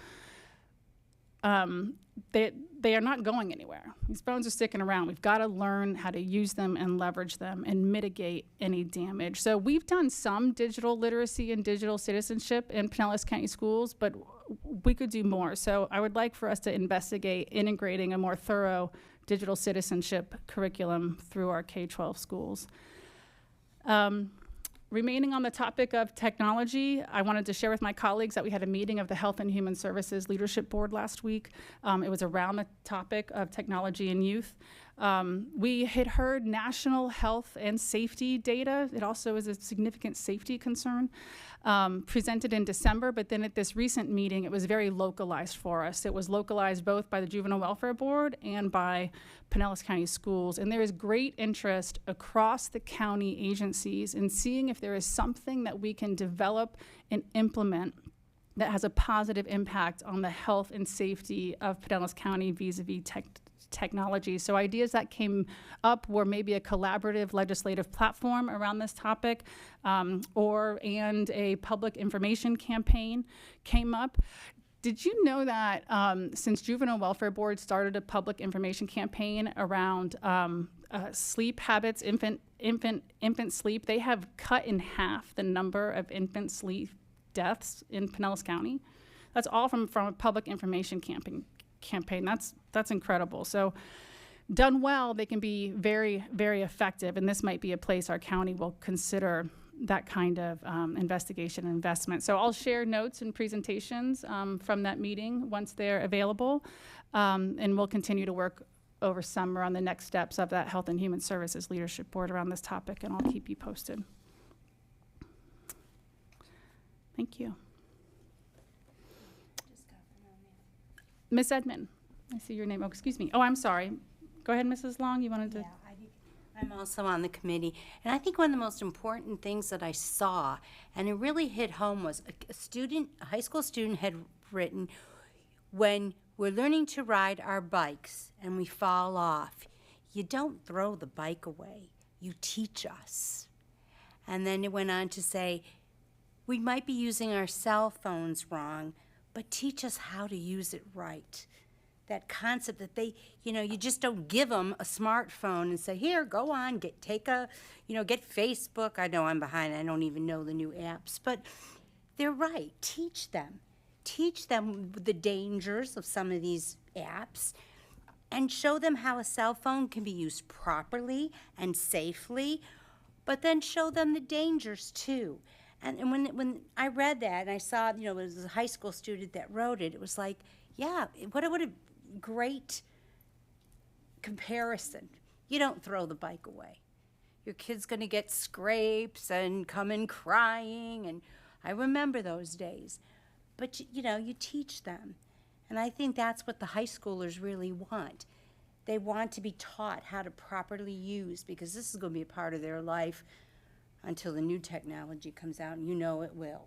They are not going anywhere. These phones are sticking around. We've got to learn how to use them and leverage them and mitigate any damage. So we've done some digital literacy and digital citizenship in Pinellas County Schools, but we could do more. So I would like for us to investigate integrating a more thorough digital citizenship curriculum through our K-12 schools. Remaining on the topic of technology, I wanted to share with my colleagues that we had a meeting of the Health and Human Services Leadership Board last week. It was around the topic of technology and youth. We had heard national health and safety data. It also is a significant safety concern presented in December, but then at this recent meeting, it was very localized for us. It was localized both by the Juvenile Welfare Board and by Pinellas County Schools. And there is great interest across the county agencies in seeing if there is something that we can develop and implement that has a positive impact on the health and safety of Pinellas County vis-a-vis technology. So ideas that came up were maybe a collaborative legislative platform around this topic, and a public information campaign came up. Did you know that since Juvenile Welfare Board started a public information campaign around sleep habits, infant sleep, they have cut in half the number of infant sleep deaths in Pinellas County? That's all from a public information campaign. That's incredible. So done well, they can be very, very effective, and this might be a place our county will consider that kind of investigation and investment. So I'll share notes and presentations from that meeting once they're available, and we'll continue to work over summer on the next steps of that Health and Human Services Leadership Board around this topic, and I'll keep you posted. Thank you. Ms. Edmond, I see your name. Oh, excuse me. Oh, I'm sorry. Go ahead, Mrs. Long. You wanted to? Yeah, I'm also on the committee. And I think one of the most important things that I saw, and it really hit home, was a high school student had written, when we're learning to ride our bikes and we fall off, you don't throw the bike away. You teach us. And then it went on to say, we might be using our cell phones wrong, but teach us how to use it right. That concept that they, you just don't give them a smartphone and say, here, go on, get Facebook. I know I'm behind, I don't even know the new apps, but they're right, teach them. Teach them the dangers of some of these apps and show them how a cell phone can be used properly and safely, but then show them the dangers too. And when I read that and I saw, it was a high school student that wrote it, it was like, yeah, what a great comparison. You don't throw the bike away. Your kid's going to get scrapes and come in crying, and I remember those days. But, you teach them. And I think that's what the high schoolers really want. They want to be taught how to properly use, because this is going to be a part of their life until the new technology comes out, and it will.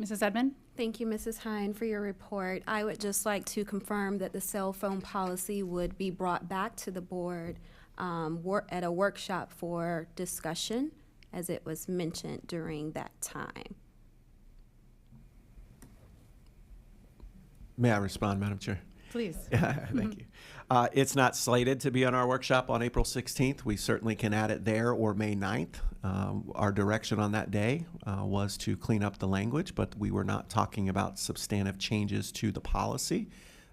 Mrs. Edmond? Thank you, Mrs. Hine, for your report. I would just like to confirm that the cell phone policy would be brought back to the board at a workshop for discussion, as it was mentioned during that time. May I respond, Madam Chair? Please. Thank you. It's not slated to be on our workshop on April 16th. We certainly can add it there, or May 9th. Our direction on that day was to clean up the language, but we were not talking about substantive changes to the policy.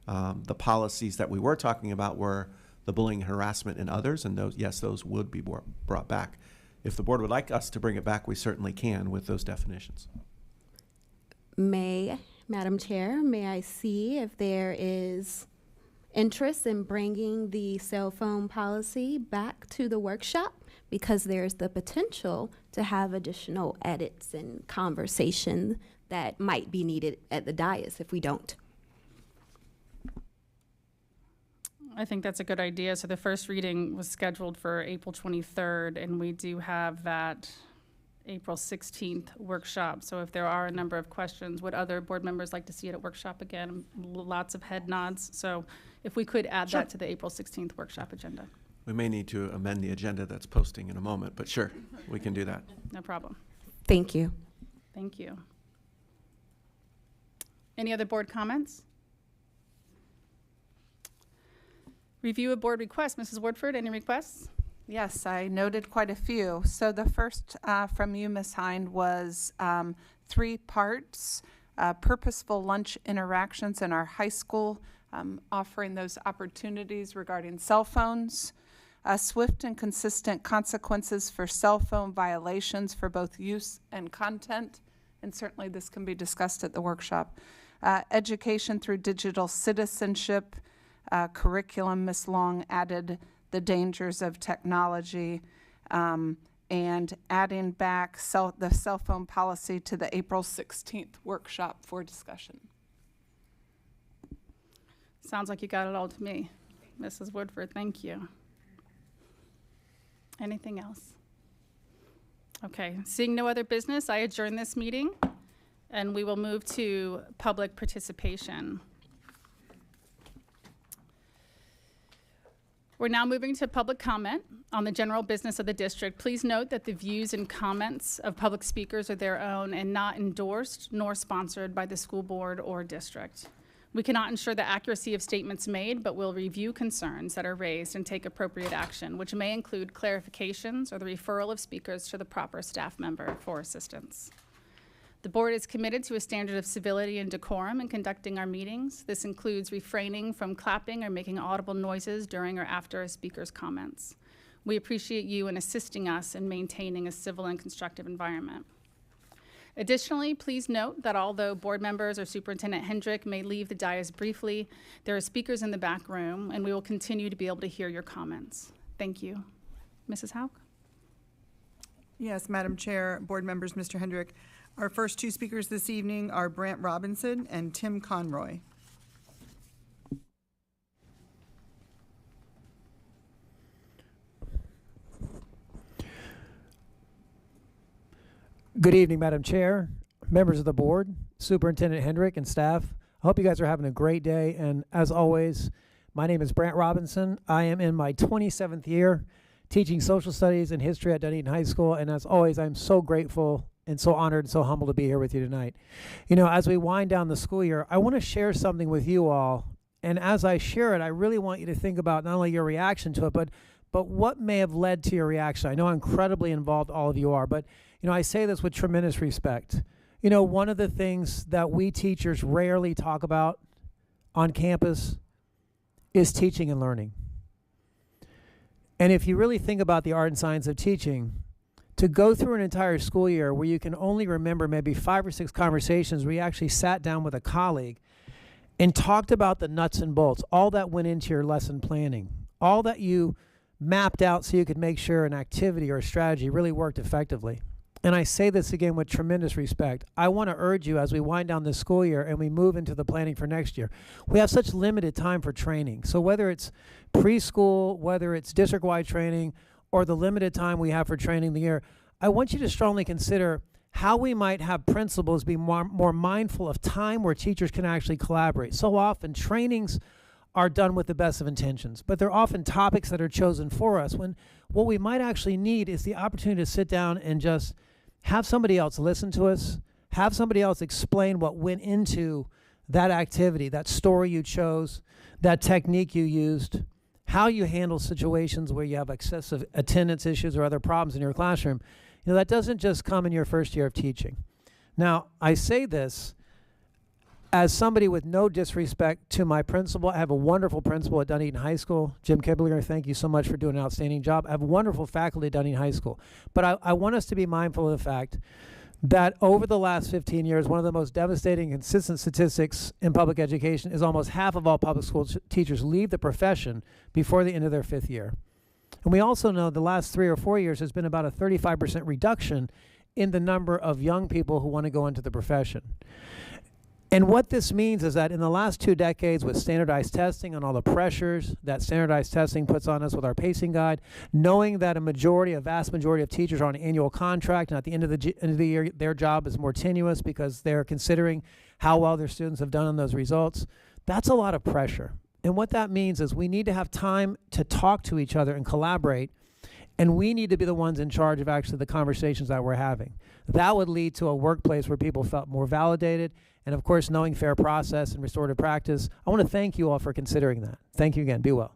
The policies that we were talking about were the bullying, harassment, and others, and those would be brought back. If the board would like us to bring it back, we certainly can with those definitions. Madam Chair, may I see if there is interest in bringing the cell phone policy back to the workshop because there's the potential to have additional edits and conversation that might be needed at the dais if we don't. I think that's a good idea. So the first reading was scheduled for April 23rd, and we do have that April 16th workshop. So if there are a number of questions, would other board members like to see it at workshop again? Lots of head nods. So if we could add that to the April 16th workshop agenda. We may need to amend the agenda that's posting in a moment, but sure, we can do that. No problem. Thank you. Thank you. Any other board comments? Review of board requests. Mrs. Woodford, any requests? Yes, I noted quite a few. So the first from you, Ms. Hind, was 3 parts, purposeful lunch interactions in our high school, offering those opportunities regarding cell phones, swift and consistent consequences for cell phone violations for both use and content, and certainly this can be discussed at the workshop. Education through digital citizenship, curriculum. Ms. Long added the dangers of technology, and adding back the cell phone policy to the April 16th workshop for discussion. Sounds like you got it all to me. Mrs. Woodford, thank you. Anything else? Okay, seeing no other business, I adjourn this meeting, and we will move to public participation. We're now moving to public comment on the general business of the district. Please note that the views and comments of public speakers are their own and not endorsed nor sponsored by the school board or district. We cannot ensure the accuracy of statements made, but will review concerns that are raised and take appropriate action, which may include clarifications or the referral of speakers to the proper staff member for assistance. The board is committed to a standard of civility and decorum in conducting our meetings. This includes refraining from clapping or making audible noises during or after a speaker's comments. We appreciate you in assisting us in maintaining a civil and constructive environment. Additionally, please note that although board members or Superintendent Hendrick may leave the dais briefly, there are speakers in the back room, and we will continue to be able to hear your comments. Thank you. Mrs. Hauk? Yes, Madam Chair, board members, Mr. Hendrick. Our first 2 speakers this evening are Brant Robinson and Tim Conroy. Good evening, Madam Chair, members of the board, Superintendent Hendrick, and staff. I hope you guys are having a great day. And as always, my name is Brant Robinson. I am in my 27th year teaching social studies and history at Dunedin High School. And as always, I'm so grateful and so honored and so humbled to be here with you tonight. You know, as we wind down the school year, I want to share something with you all. And as I share it, I really want you to think about not only your reaction to it, but what may have led to your reaction. I know how incredibly involved all of you are, but you know, I say this with tremendous respect. You know, one of the things that we teachers rarely talk about on campus is teaching and learning. And if you really think about the art and science of teaching, to go through an entire school year where you can only remember maybe 5 or 6 conversations where you actually sat down with a colleague and talked about the nuts and bolts, all that went into your lesson planning, all that you mapped out so you could make sure an activity or a strategy really worked effectively. And I say this again with tremendous respect. I want to urge you as we wind down this school year and we move into the planning for next year. We have such limited time for training. So whether it's preschool, whether it's district-wide training, or the limited time we have for training the year, I want you to strongly consider how we might have principals be more mindful of time where teachers can actually collaborate. So often trainings are done with the best of intentions, but they're often topics that are chosen for us when what we might actually need is the opportunity to sit down and just have somebody else listen to us, have somebody else explain what went into that activity, that story you chose, that technique you used, how you handle situations where you have excessive attendance issues or other problems in your classroom. You know, that doesn't just come in your first year of teaching. Now, I say this as somebody with no disrespect to my principal. I have a wonderful principal at Dunedin High School. Jim Kiblinger, thank you so much for doing an outstanding job. I have wonderful faculty at Dunedin High School. But I want us to be mindful of the fact that over the last 15 years, one of the most devastating and consistent statistics in public education is almost half of all public school teachers leave the profession before the end of their 5th year. And we also know the last 3 or 4 years has been about a 35% reduction in the number of young people who want to go into the profession. And what this means is that in the last 2 decades, with standardized testing and all the pressures that standardized testing puts on us with our pacing guide, knowing that a vast majority of teachers are on an annual contract, and at the end of the year, their job is more tenuous because they're considering how well their students have done on those results, that's a lot of pressure. And what that means is we need to have time to talk to each other and collaborate, and we need to be the ones in charge of actually the conversations that we're having. That would lead to a workplace where people felt more validated, and of course, knowing fair process and restorative practice. I want to thank you all for considering that. Thank you again. Be well.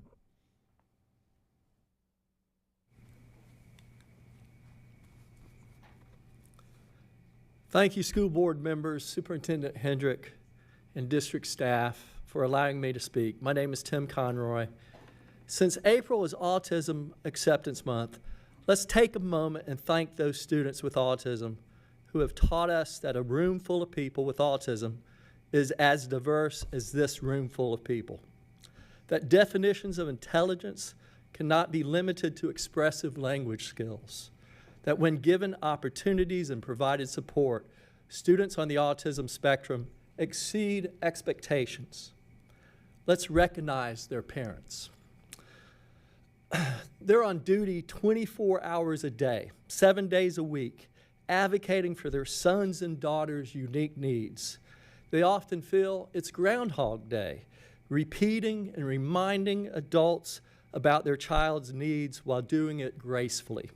Thank you, school board members, Superintendent Hendrick, and district staff for allowing me to speak. My name is Tim Conroy. Since April is Autism Acceptance Month, let's take a moment and thank those students with autism who have taught us that a room full of people with autism is as diverse as this room full of people. That definitions of intelligence cannot be limited to expressive language skills. That when given opportunities and provided support, students on the autism spectrum exceed expectations. Let's recognize their parents. They're on duty 24 hours a day, 7 days a week, advocating for their sons and daughters' unique needs. They often feel it's Groundhog Day, repeating and reminding adults about their child's needs while doing it gracefully.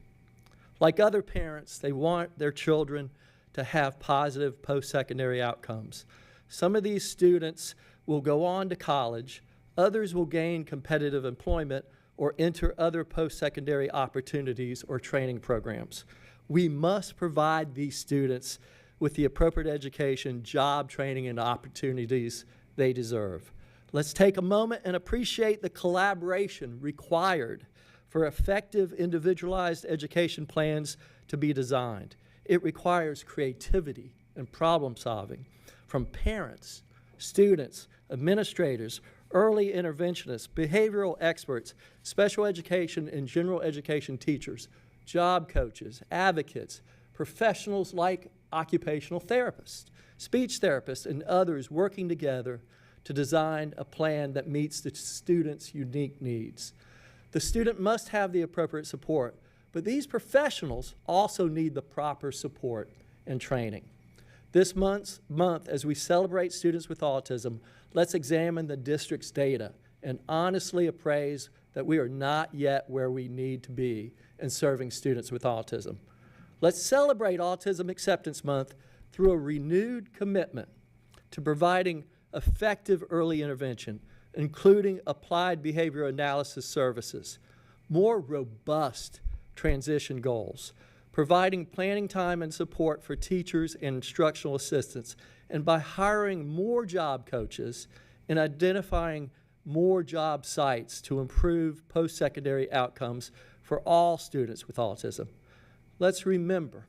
Like other parents, they want their children to have positive post-secondary outcomes. Some of these students will go on to college, others will gain competitive employment or enter other post-secondary opportunities or training programs. We must provide these students with the appropriate education, job training, and opportunities they deserve. Let's take a moment and appreciate the collaboration required for effective individualized education plans to be designed. It requires creativity and problem solving from parents, students, administrators, early interventionists, behavioral experts, special education and general education teachers, job coaches, advocates, professionals like occupational therapists, speech therapists, and others working together to design a plan that meets the student's unique needs. The student must have the appropriate support, but these professionals also need the proper support and training. This month, as we celebrate students with autism, let's examine the district's data and honestly appraise that we are not yet where we need to be in serving students with autism. Let's celebrate Autism Acceptance Month through a renewed commitment to providing effective early intervention, including applied behavior analysis services, more robust transition goals, providing planning time and support for teachers and instructional assistants, and by hiring more job coaches and identifying more job sites to improve post-secondary outcomes for all students with autism. Let's remember,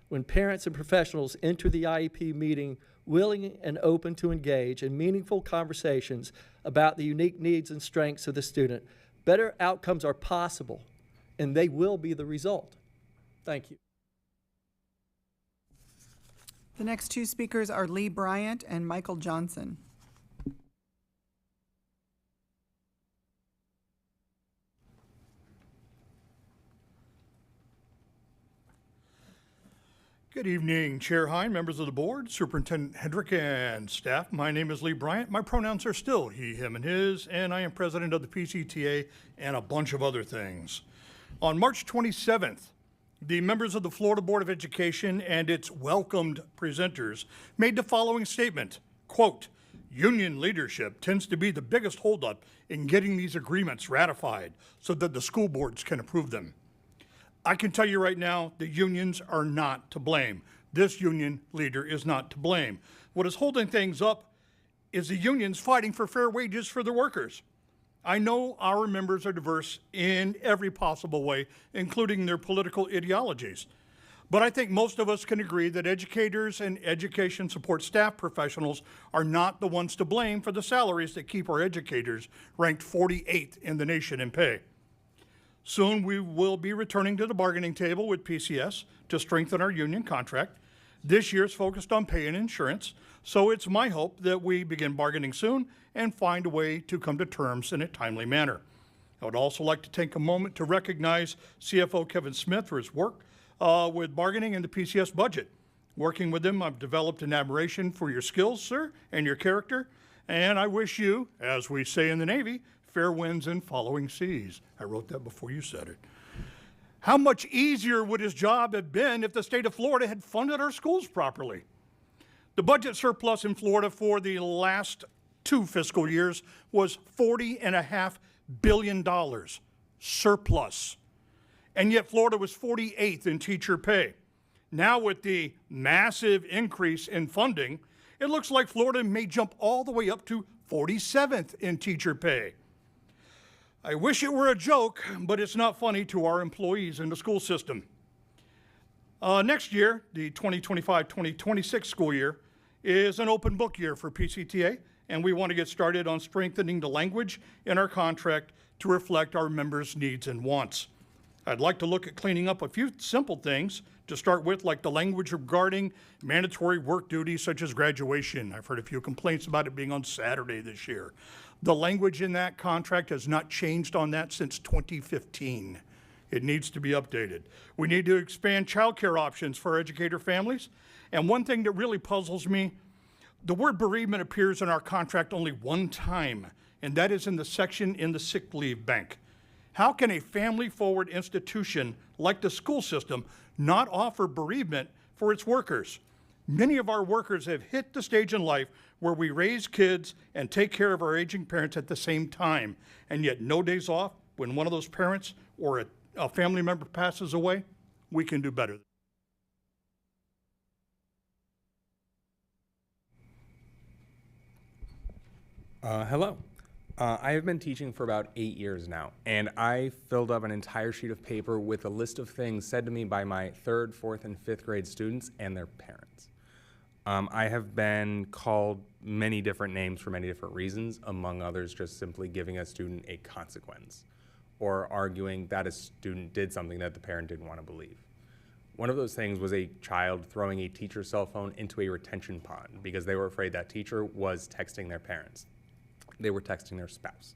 when parents and professionals enter the IEP meeting willing and open to engage in meaningful conversations about the unique needs and strengths of the student, better outcomes are possible, and they will be the result. Thank you. The next 2 speakers are Lee Bryant and Michael Johnson. Good evening, Chair Hine, members of the board, Superintendent Hendrick, and staff. My name is Lee Bryant. My pronouns are still he, him, and his, and I am president of the PCTA and a bunch of other things. On March 27th, the members of the Florida Board of Education and its welcomed presenters made the following statement, quote, "Union leadership tends to be the biggest holdup in getting these agreements ratified so that the school boards can approve them. I can tell you right now, the unions are not to blame. This union leader is not to blame. What is holding things up is the unions fighting for fair wages for their workers. I know our members are diverse in every possible way, including their political ideologies. But I think most of us can agree that educators and education support staff professionals are not the ones to blame for the salaries that keep our educators ranked 48th in the nation in pay. Soon we will be returning to the bargaining table with PCS to strengthen our union contract. This year's focused on pay and insurance, so it's my hope that we begin bargaining soon and find a way to come to terms in a timely manner. I would also like to take a moment to recognize CFO Kevin Smith for his work with bargaining in the PCS budget. Working with him, I've developed an admiration for your skills, sir, and your character, and I wish you, as we say in the Navy, fair winds and following seas. I wrote that before you said it. How much easier would his job have been if the state of Florida had funded our schools properly? The budget surplus in Florida for the last 2 fiscal years was $40.5 billion surplus. And yet Florida was 48th in teacher pay. Now with the massive increase in funding, it looks like Florida may jump all the way up to 47th in teacher pay. I wish it were a joke, but it's not funny to our employees in the school system. Next year, the 2025-2026 school year, is an open book year for PCTA, and we want to get started on strengthening the language in our contract to reflect our members' needs and wants. I'd like to look at cleaning up a few simple things to start with, like the language regarding mandatory work duties such as graduation. I've heard a few complaints about it being on Saturday this year. The language in that contract has not changed on that since 2015. It needs to be updated. We need to expand childcare options for educator families. And one thing that really puzzles me, the word bereavement appears in our contract only one time, and that is in the section in the sick leave bank. How can a family-forward institution like the school system not offer bereavement for its workers? Many of our workers have hit the stage in life where we raise kids and take care of our aging parents at the same time, and yet no days off when one of those parents or a family member passes away. We can do better. Hello. I have been teaching for about 8 years now, and I filled up an entire sheet of paper with a list of things said to me by my 3rd, 4th, and 5th grade students and their parents. I have been called many different names for many different reasons, among others just simply giving a student a consequence or arguing that a student did something that the parent didn't want to believe. One of those things was a child throwing a teacher's cell phone into a retention pond because they were afraid that teacher was texting their parents. They were texting their spouse.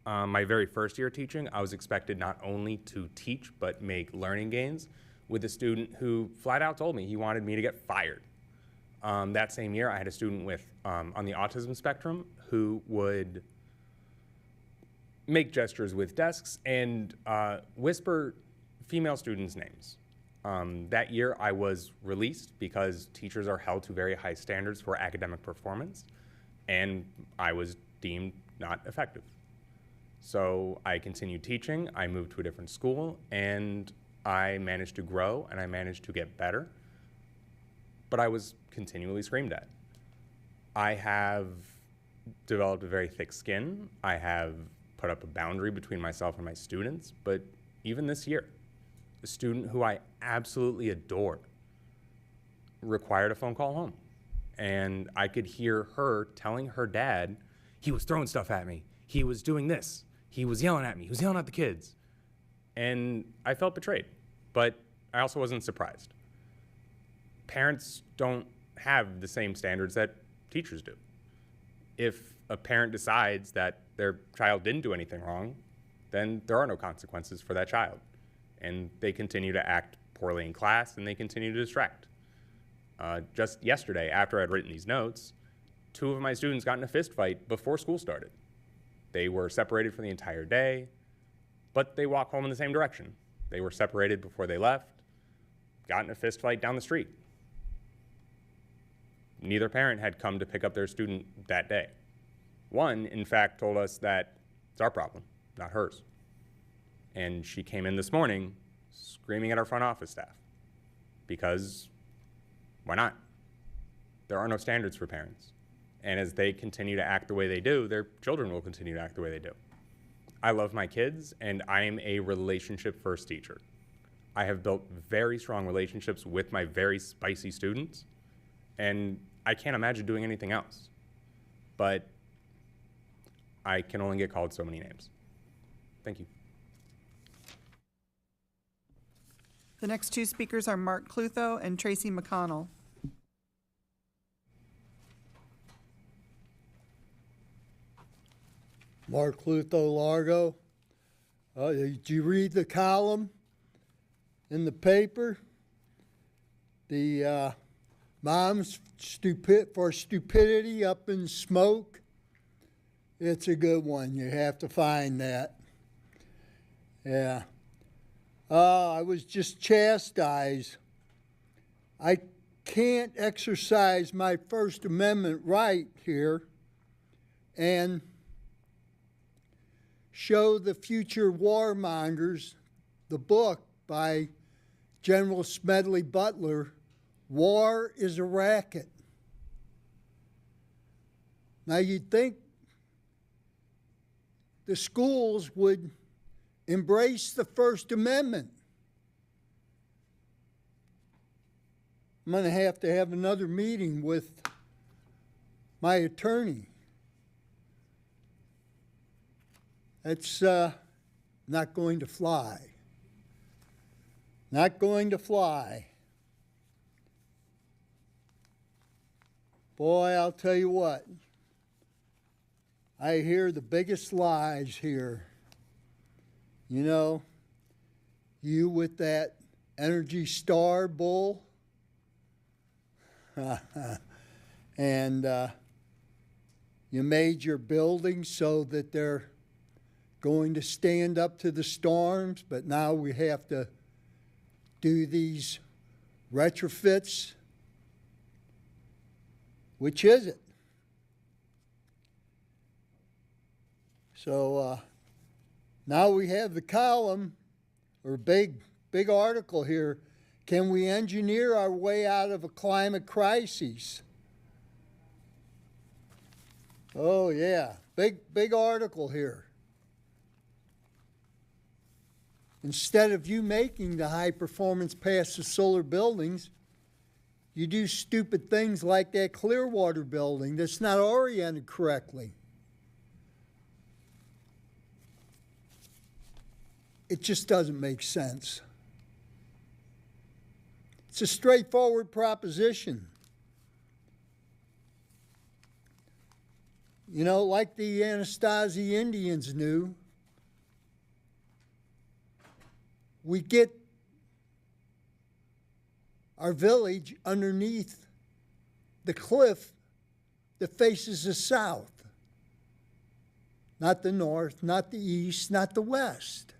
My very first year teaching, I was expected not only to teach but make learning gains with a student who flat out told me he wanted me to get fired. That same year, I had a student with on the autism spectrum who would make gestures with desks and whisper female students' names. That year, I was released because teachers are held to very high standards for academic performance, and I was deemed not effective. So I continued teaching, I moved to a different school, and I managed to grow and I managed to get better, but I was continually screamed at. I have developed a very thick skin. I have put up a boundary between myself and my students, but even this year, a student who I absolutely adore required a phone call home. And I could hear her telling her dad, he was throwing stuff at me. He was doing this. He was yelling at me. He was yelling at the kids. And I felt betrayed, but I also wasn't surprised. Parents don't have the same standards that teachers do. If a parent decides that their child didn't do anything wrong, then there are no consequences for that child. And they continue to act poorly in class and they continue to distract. Just yesterday, after I'd written these notes, 2 of my students got in a fist fight before school started. They were separated for the entire day, but they walked home in the same direction. They were separated before they left, got in a fist fight down the street. Neither parent had come to pick up their student that day. One, in fact, told us that it's our problem, not hers. And she came in this morning screaming at our front office staff because why not? There are no standards for parents. And as they continue to act the way they do, their children will continue to act the way they do. I love my kids, and I am a relationship-first teacher. I have built very strong relationships with my very spicy students, and I can't imagine doing anything else. But I can only get called so many names. Thank you. The next two speakers are Mark Clutho and Tracy McConnell. Mark Clutho, Largo. Did you read the column in the paper? The mom's for stupidity up in smoke. It's a good one. You have to find that. Yeah. I was just chastised. I can't exercise my First Amendment right here and show the future warmongers the book by General Smedley Butler, War is a Racket. Now you'd think the schools would embrace the First Amendment. I'm going to have another meeting with my attorney. That's not going to fly. Not going to fly. Boy, I'll tell you what. I hear the biggest lies here. You know, you with that Energy Star bull. And you made your buildings so that they're going to stand up to the storms, but now we have to do these retrofits. Which is it? So now we have the column, or big article here. Can we engineer our way out of a climate crisis? Oh yeah, big article here. Instead of you making the high performance passive solar buildings, you do stupid things like that Clearwater building that's not oriented correctly. It just doesn't make sense. It's a straightforward proposition. You know, like the Anasazi Indians knew, we get our village underneath the cliff that faces the south. Not the north, not the east, not the west.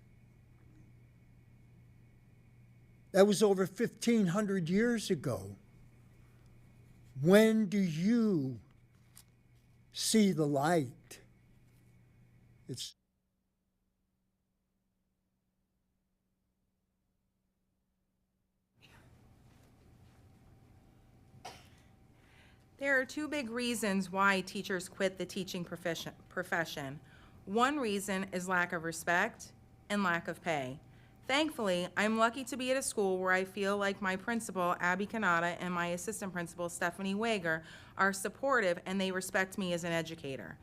That was over 1,500 years ago. When do you see the light? There are two big reasons why teachers quit the teaching profession. One reason is lack of respect and lack of pay. Thankfully, I'm lucky to be at a school where I feel like my principal, Abby Kanata, and my assistant principal, Stephanie Wager, are supportive and they respect me as an educator.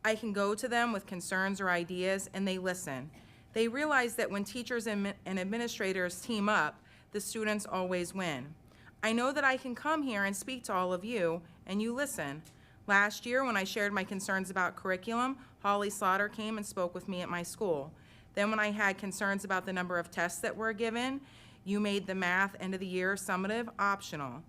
I can go to them with concerns or ideas and they listen. They realize that when teachers and administrators team up, the students always win. I know that I can come here and speak to all of you and you listen. Last year, when I shared my concerns about curriculum, Holly Slaughter came and spoke with me at my school. Then when I had concerns about the number of tests that were given, you made the math end of the year summative optional.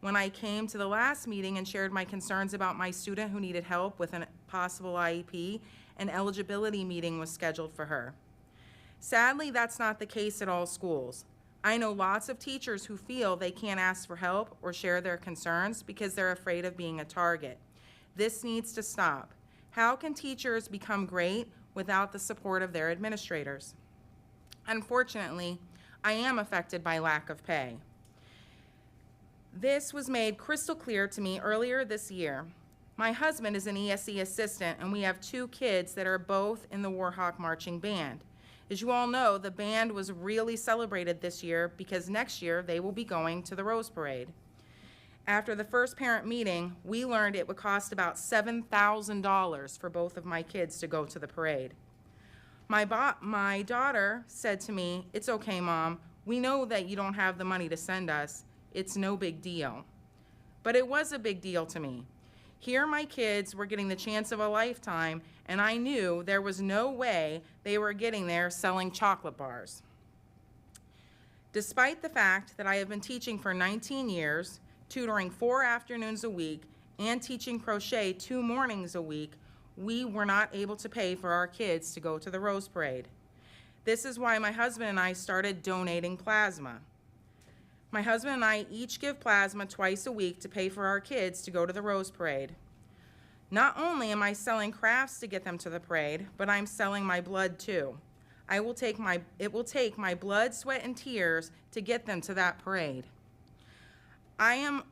When I came to the last meeting and shared my concerns about my student who needed help with a possible IEP, an eligibility meeting was scheduled for her. Sadly, that's not the case at all schools. I know lots of teachers who feel they can't ask for help or share their concerns because they're afraid of being a target. This needs to stop. How can teachers become great without the support of their administrators? Unfortunately, I am affected by lack of pay. This was made crystal clear to me earlier this year. My husband is an ESE assistant and we have two kids that are both in the Warhawk Marching Band. As you all know, the band was really celebrated this year because next year they will be going to the Rose Parade. After the first parent meeting, we learned it would cost about $7,000 for both of my kids to go to the parade. My daughter said to me, "It's okay, Mom. We know that you don't have the money to send us. It's no big deal." But it was a big deal to me. Here my kids were getting the chance of a lifetime, and I knew there was no way they were getting there selling chocolate bars. Despite the fact that I have been teaching for 19 years, tutoring 4 afternoons a week, and teaching crochet 2 mornings a week, we were not able to pay for our kids to go to the Rose Parade. This is why my husband and I started donating plasma. My husband and I each give plasma twice a week to pay for our kids to go to the Rose Parade. Not only am I selling crafts to get them to the parade, but I'm selling my blood too. It will take my blood, sweat, and tears to get them to that parade. I am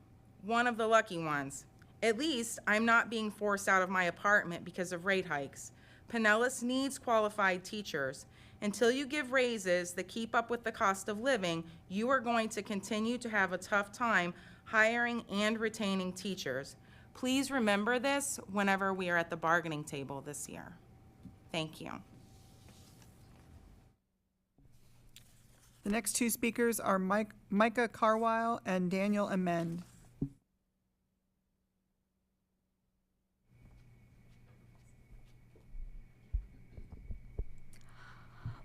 one of the lucky ones. At least I'm not being forced out of my apartment because of rate hikes. Pinellas needs qualified teachers. Until you give raises that keep up with the cost of living, you are going to continue to have a tough time hiring and retaining teachers. Please remember this whenever we are at the bargaining table this year. Thank you. The next 2 speakers are Micah Carwile and Daniel Amend.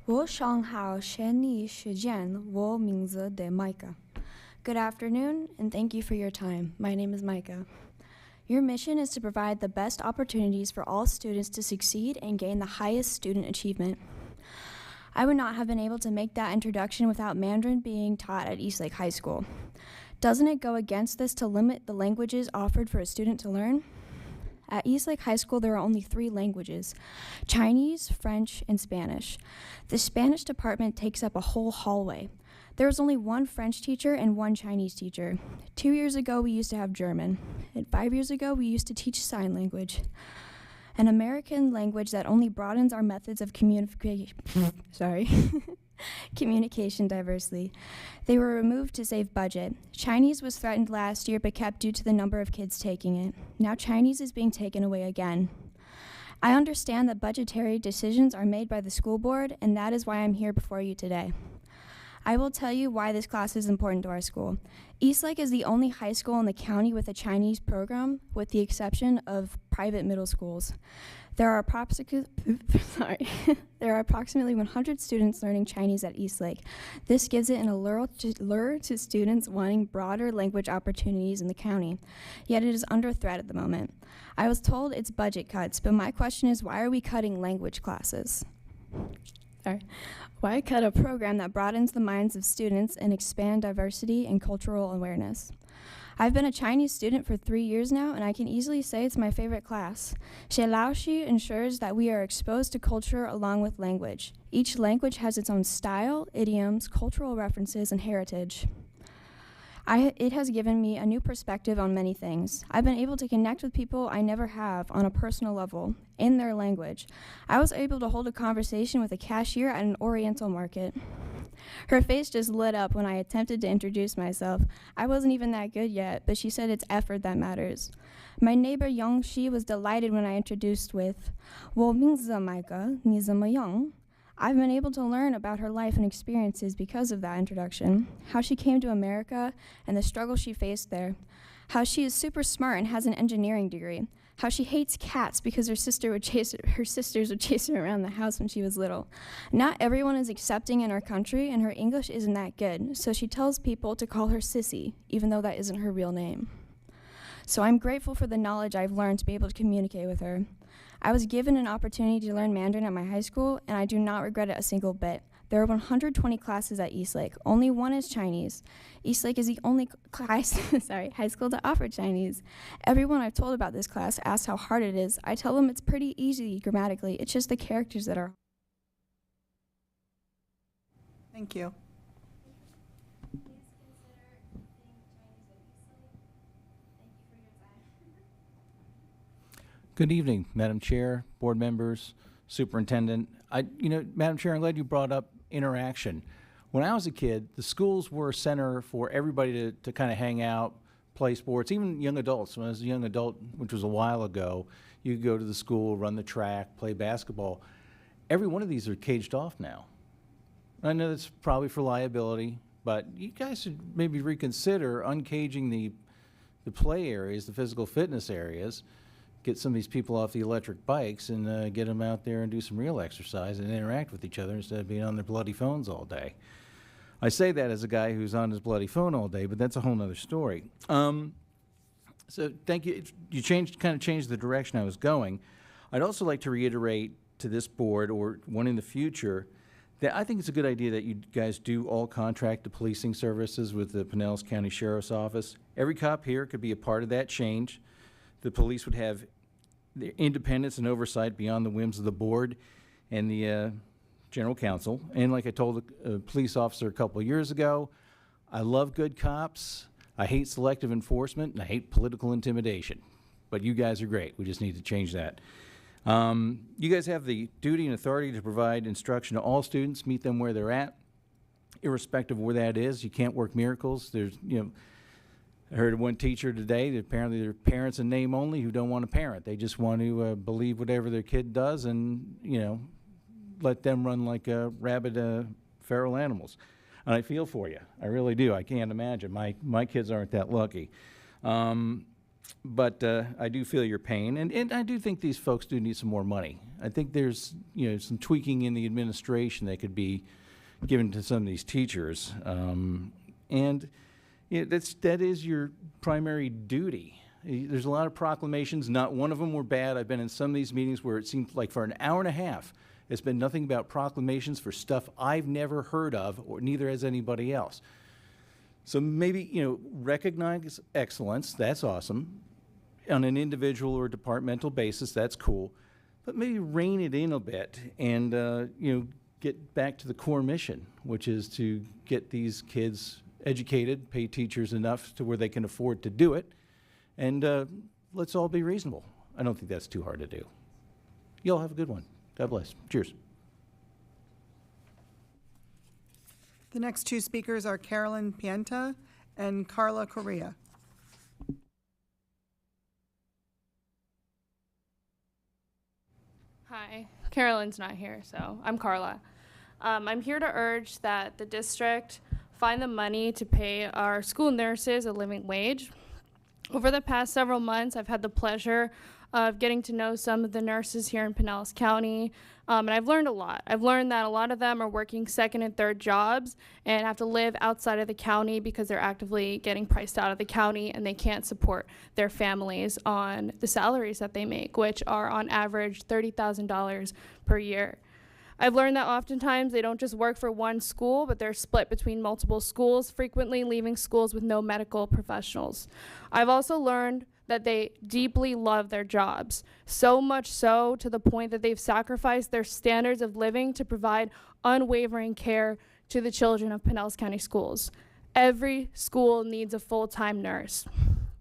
我想好学你时间，我名字的 Micah. Good afternoon, and thank you for your time. My name is Micah. Your mission is to provide the best opportunities for all students to succeed and gain the highest student achievement. I would not have been able to make that introduction without Mandarin being taught at Eastlake High School. Doesn't it go against this to limit the languages offered for a student to learn? At Eastlake High School, there are only 3 languages: Chinese, French, and Spanish. The Spanish department takes up a whole hallway. There was only 1 French teacher and 1 Chinese teacher. 2 years ago, we used to have German. And 5 years ago, we used to teach sign language, an American language that only broadens our methods of communication diversely. They were removed to save budget. Chinese was threatened last year but kept due to the number of kids taking it. Now Chinese is being taken away again. I understand that budgetary decisions are made by the school board, and that is why I'm here before you today. I will tell you why this class is important to our school. Eastlake is the only high school in the county with a Chinese program, with the exception of private middle schools. There are approximately 100 students learning Chinese at Eastlake. This gives it an allure to students wanting broader language opportunities in the county, yet it is under threat at the moment. I was told it's budget cuts, but my question is, why are we cutting language classes? Why cut a program that broadens the minds of students and expand diversity and cultural awareness? I've been a Chinese student for 3 years now, and I can easily say it's my favorite class. Xie Laoshi ensures that we are exposed to culture along with language. Each language has its own style, idioms, cultural references, and heritage. It has given me a new perspective on many things. I've been able to connect with people I never have on a personal level, in their language. I was able to hold a conversation with a cashier at an Oriental market. Her face just lit up when I attempted to introduce myself. I wasn't even that good yet, but she said it's effort that matters. My neighbor Yang Shi was delighted when I introduced with, 我名字Micah, 你怎么样? I've been able to learn about her life and experiences because of that introduction, how she came to America and the struggle she faced there, how she is super smart and has an engineering degree, how she hates cats because her sisters would chase her around the house when she was little. Not everyone is accepting in our country, and her English isn't that good, so she tells people to call her Sissy, even though that isn't her real name. So I'm grateful for the knowledge I've learned to be able to communicate with her. I was given an opportunity to learn Mandarin at my high school, and I do not regret it a single bit. There are 120 classes at Eastlake. Only 1 is Chinese. Eastlake is the only high school to offer Chinese. Everyone I've told about this class asks how hard it is. I tell them it's pretty easy grammatically. It's just the characters that are. Thank you. Good evening, Madam Chair, board members, Superintendent. Madam Chair, I'm glad you brought up interaction. When I was a kid, the schools were a center for everybody to kind of hang out, play sports, even young adults. When I was a young adult, which was a while ago, you could go to the school, run the track, play basketball. Every one of these are caged off now. I know that's probably for liability, but you guys should maybe reconsider uncaging the play areas, the physical fitness areas, get some of these people off the electric bikes and get them out there and do some real exercise and interact with each other instead of being on their bloody phones all day. I say that as a guy who's on his bloody phone all day, but that's a whole nother story. So thank you. You kind of changed the direction I was going. I'd also like to reiterate to this board or one in the future that I think it's a good idea that you guys do all contract the policing services with the Pinellas County Sheriff's Office. Every cop here could be a part of that change. The police would have the independence and oversight beyond the whims of the board and the general counsel. And like I told a police officer a couple of years ago, I love good cops, I hate selective enforcement, and I hate political intimidation. But you guys are great. We just need to change that. You guys have the duty and authority to provide instruction to all students, meet them where they're at, irrespective of where that is. You can't work miracles. I heard of one teacher today that apparently they're parents in name only who don't want to parent. They just want to believe whatever their kid does and, let them run like rabid feral animals. And I feel for you. I really do. I can't imagine. My kids aren't that lucky. But I do feel your pain, and I do think these folks do need some more money. I think there's some tweaking in the administration that could be given to some of these teachers, and that is your primary duty. There's a lot of proclamations. Not one of them were bad. I've been in some of these meetings where it seemed like for an hour and a half, it's been nothing about proclamations for stuff I've never heard of, or neither has anybody else. So maybe, recognize excellence, that's awesome. On an individual or departmental basis, that's cool. But maybe rein it in a bit and, get back to the core mission, which is to get these kids educated, pay teachers enough to where they can afford to do it, and let's all be reasonable. I don't think that's too hard to do. You all have a good one. God bless. Cheers. The next two speakers are Carolyn Pienta and Carla Correa. Hi, Carolyn's not here, so I'm Carla. I'm here to urge that the district find the money to pay our school nurses a living wage. Over the past several months, I've had the pleasure of getting to know some of the nurses here in Pinellas County, and I've learned a lot. I've learned that a lot of them are working second and third jobs and have to live outside of the county because they're actively getting priced out of the county and they can't support their families on the salaries that they make, which are on average $30,000 per year. I've learned that oftentimes they don't just work for one school, but they're split between multiple schools, frequently leaving schools with no medical professionals. I've also learned that they deeply love their jobs, so much so to the point that they've sacrificed their standards of living to provide unwavering care to the children of Pinellas County Schools. Every school needs a full-time nurse.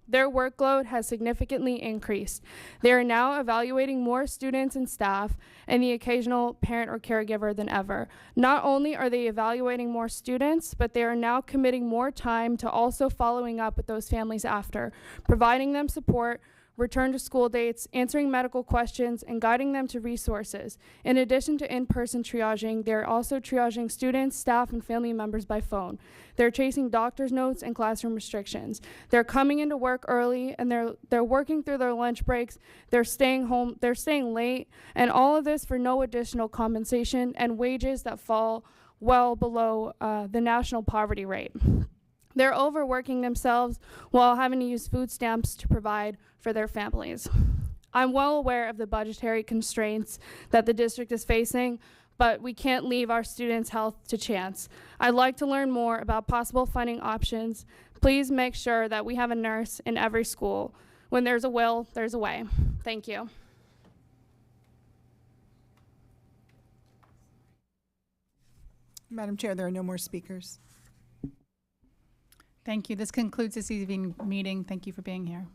Their workload has significantly increased. They are now evaluating more students and staff and the occasional parent or caregiver than ever. Not only are they evaluating more students, but they are now committing more time to also following up with those families after, providing them support, return to school dates, answering medical questions, and guiding them to resources. In addition to in-person triaging, they're also triaging students, staff, and family members by phone. They're chasing doctor's notes and classroom restrictions. They're coming into work early, and they're working through their lunch breaks. They're staying home, they're staying late, and all of this for no additional compensation and wages that fall well below the national poverty rate. They're overworking themselves while having to use food stamps to provide for their families. I'm well aware of the budgetary constraints that the district is facing, but we can't leave our students' health to chance. I'd like to learn more about possible funding options. Please make sure that we have a nurse in every school. When there's a will, there's a way. Thank you. Madam Chair, there are no more speakers. Thank you. This concludes this evening meeting. Thank you for being here.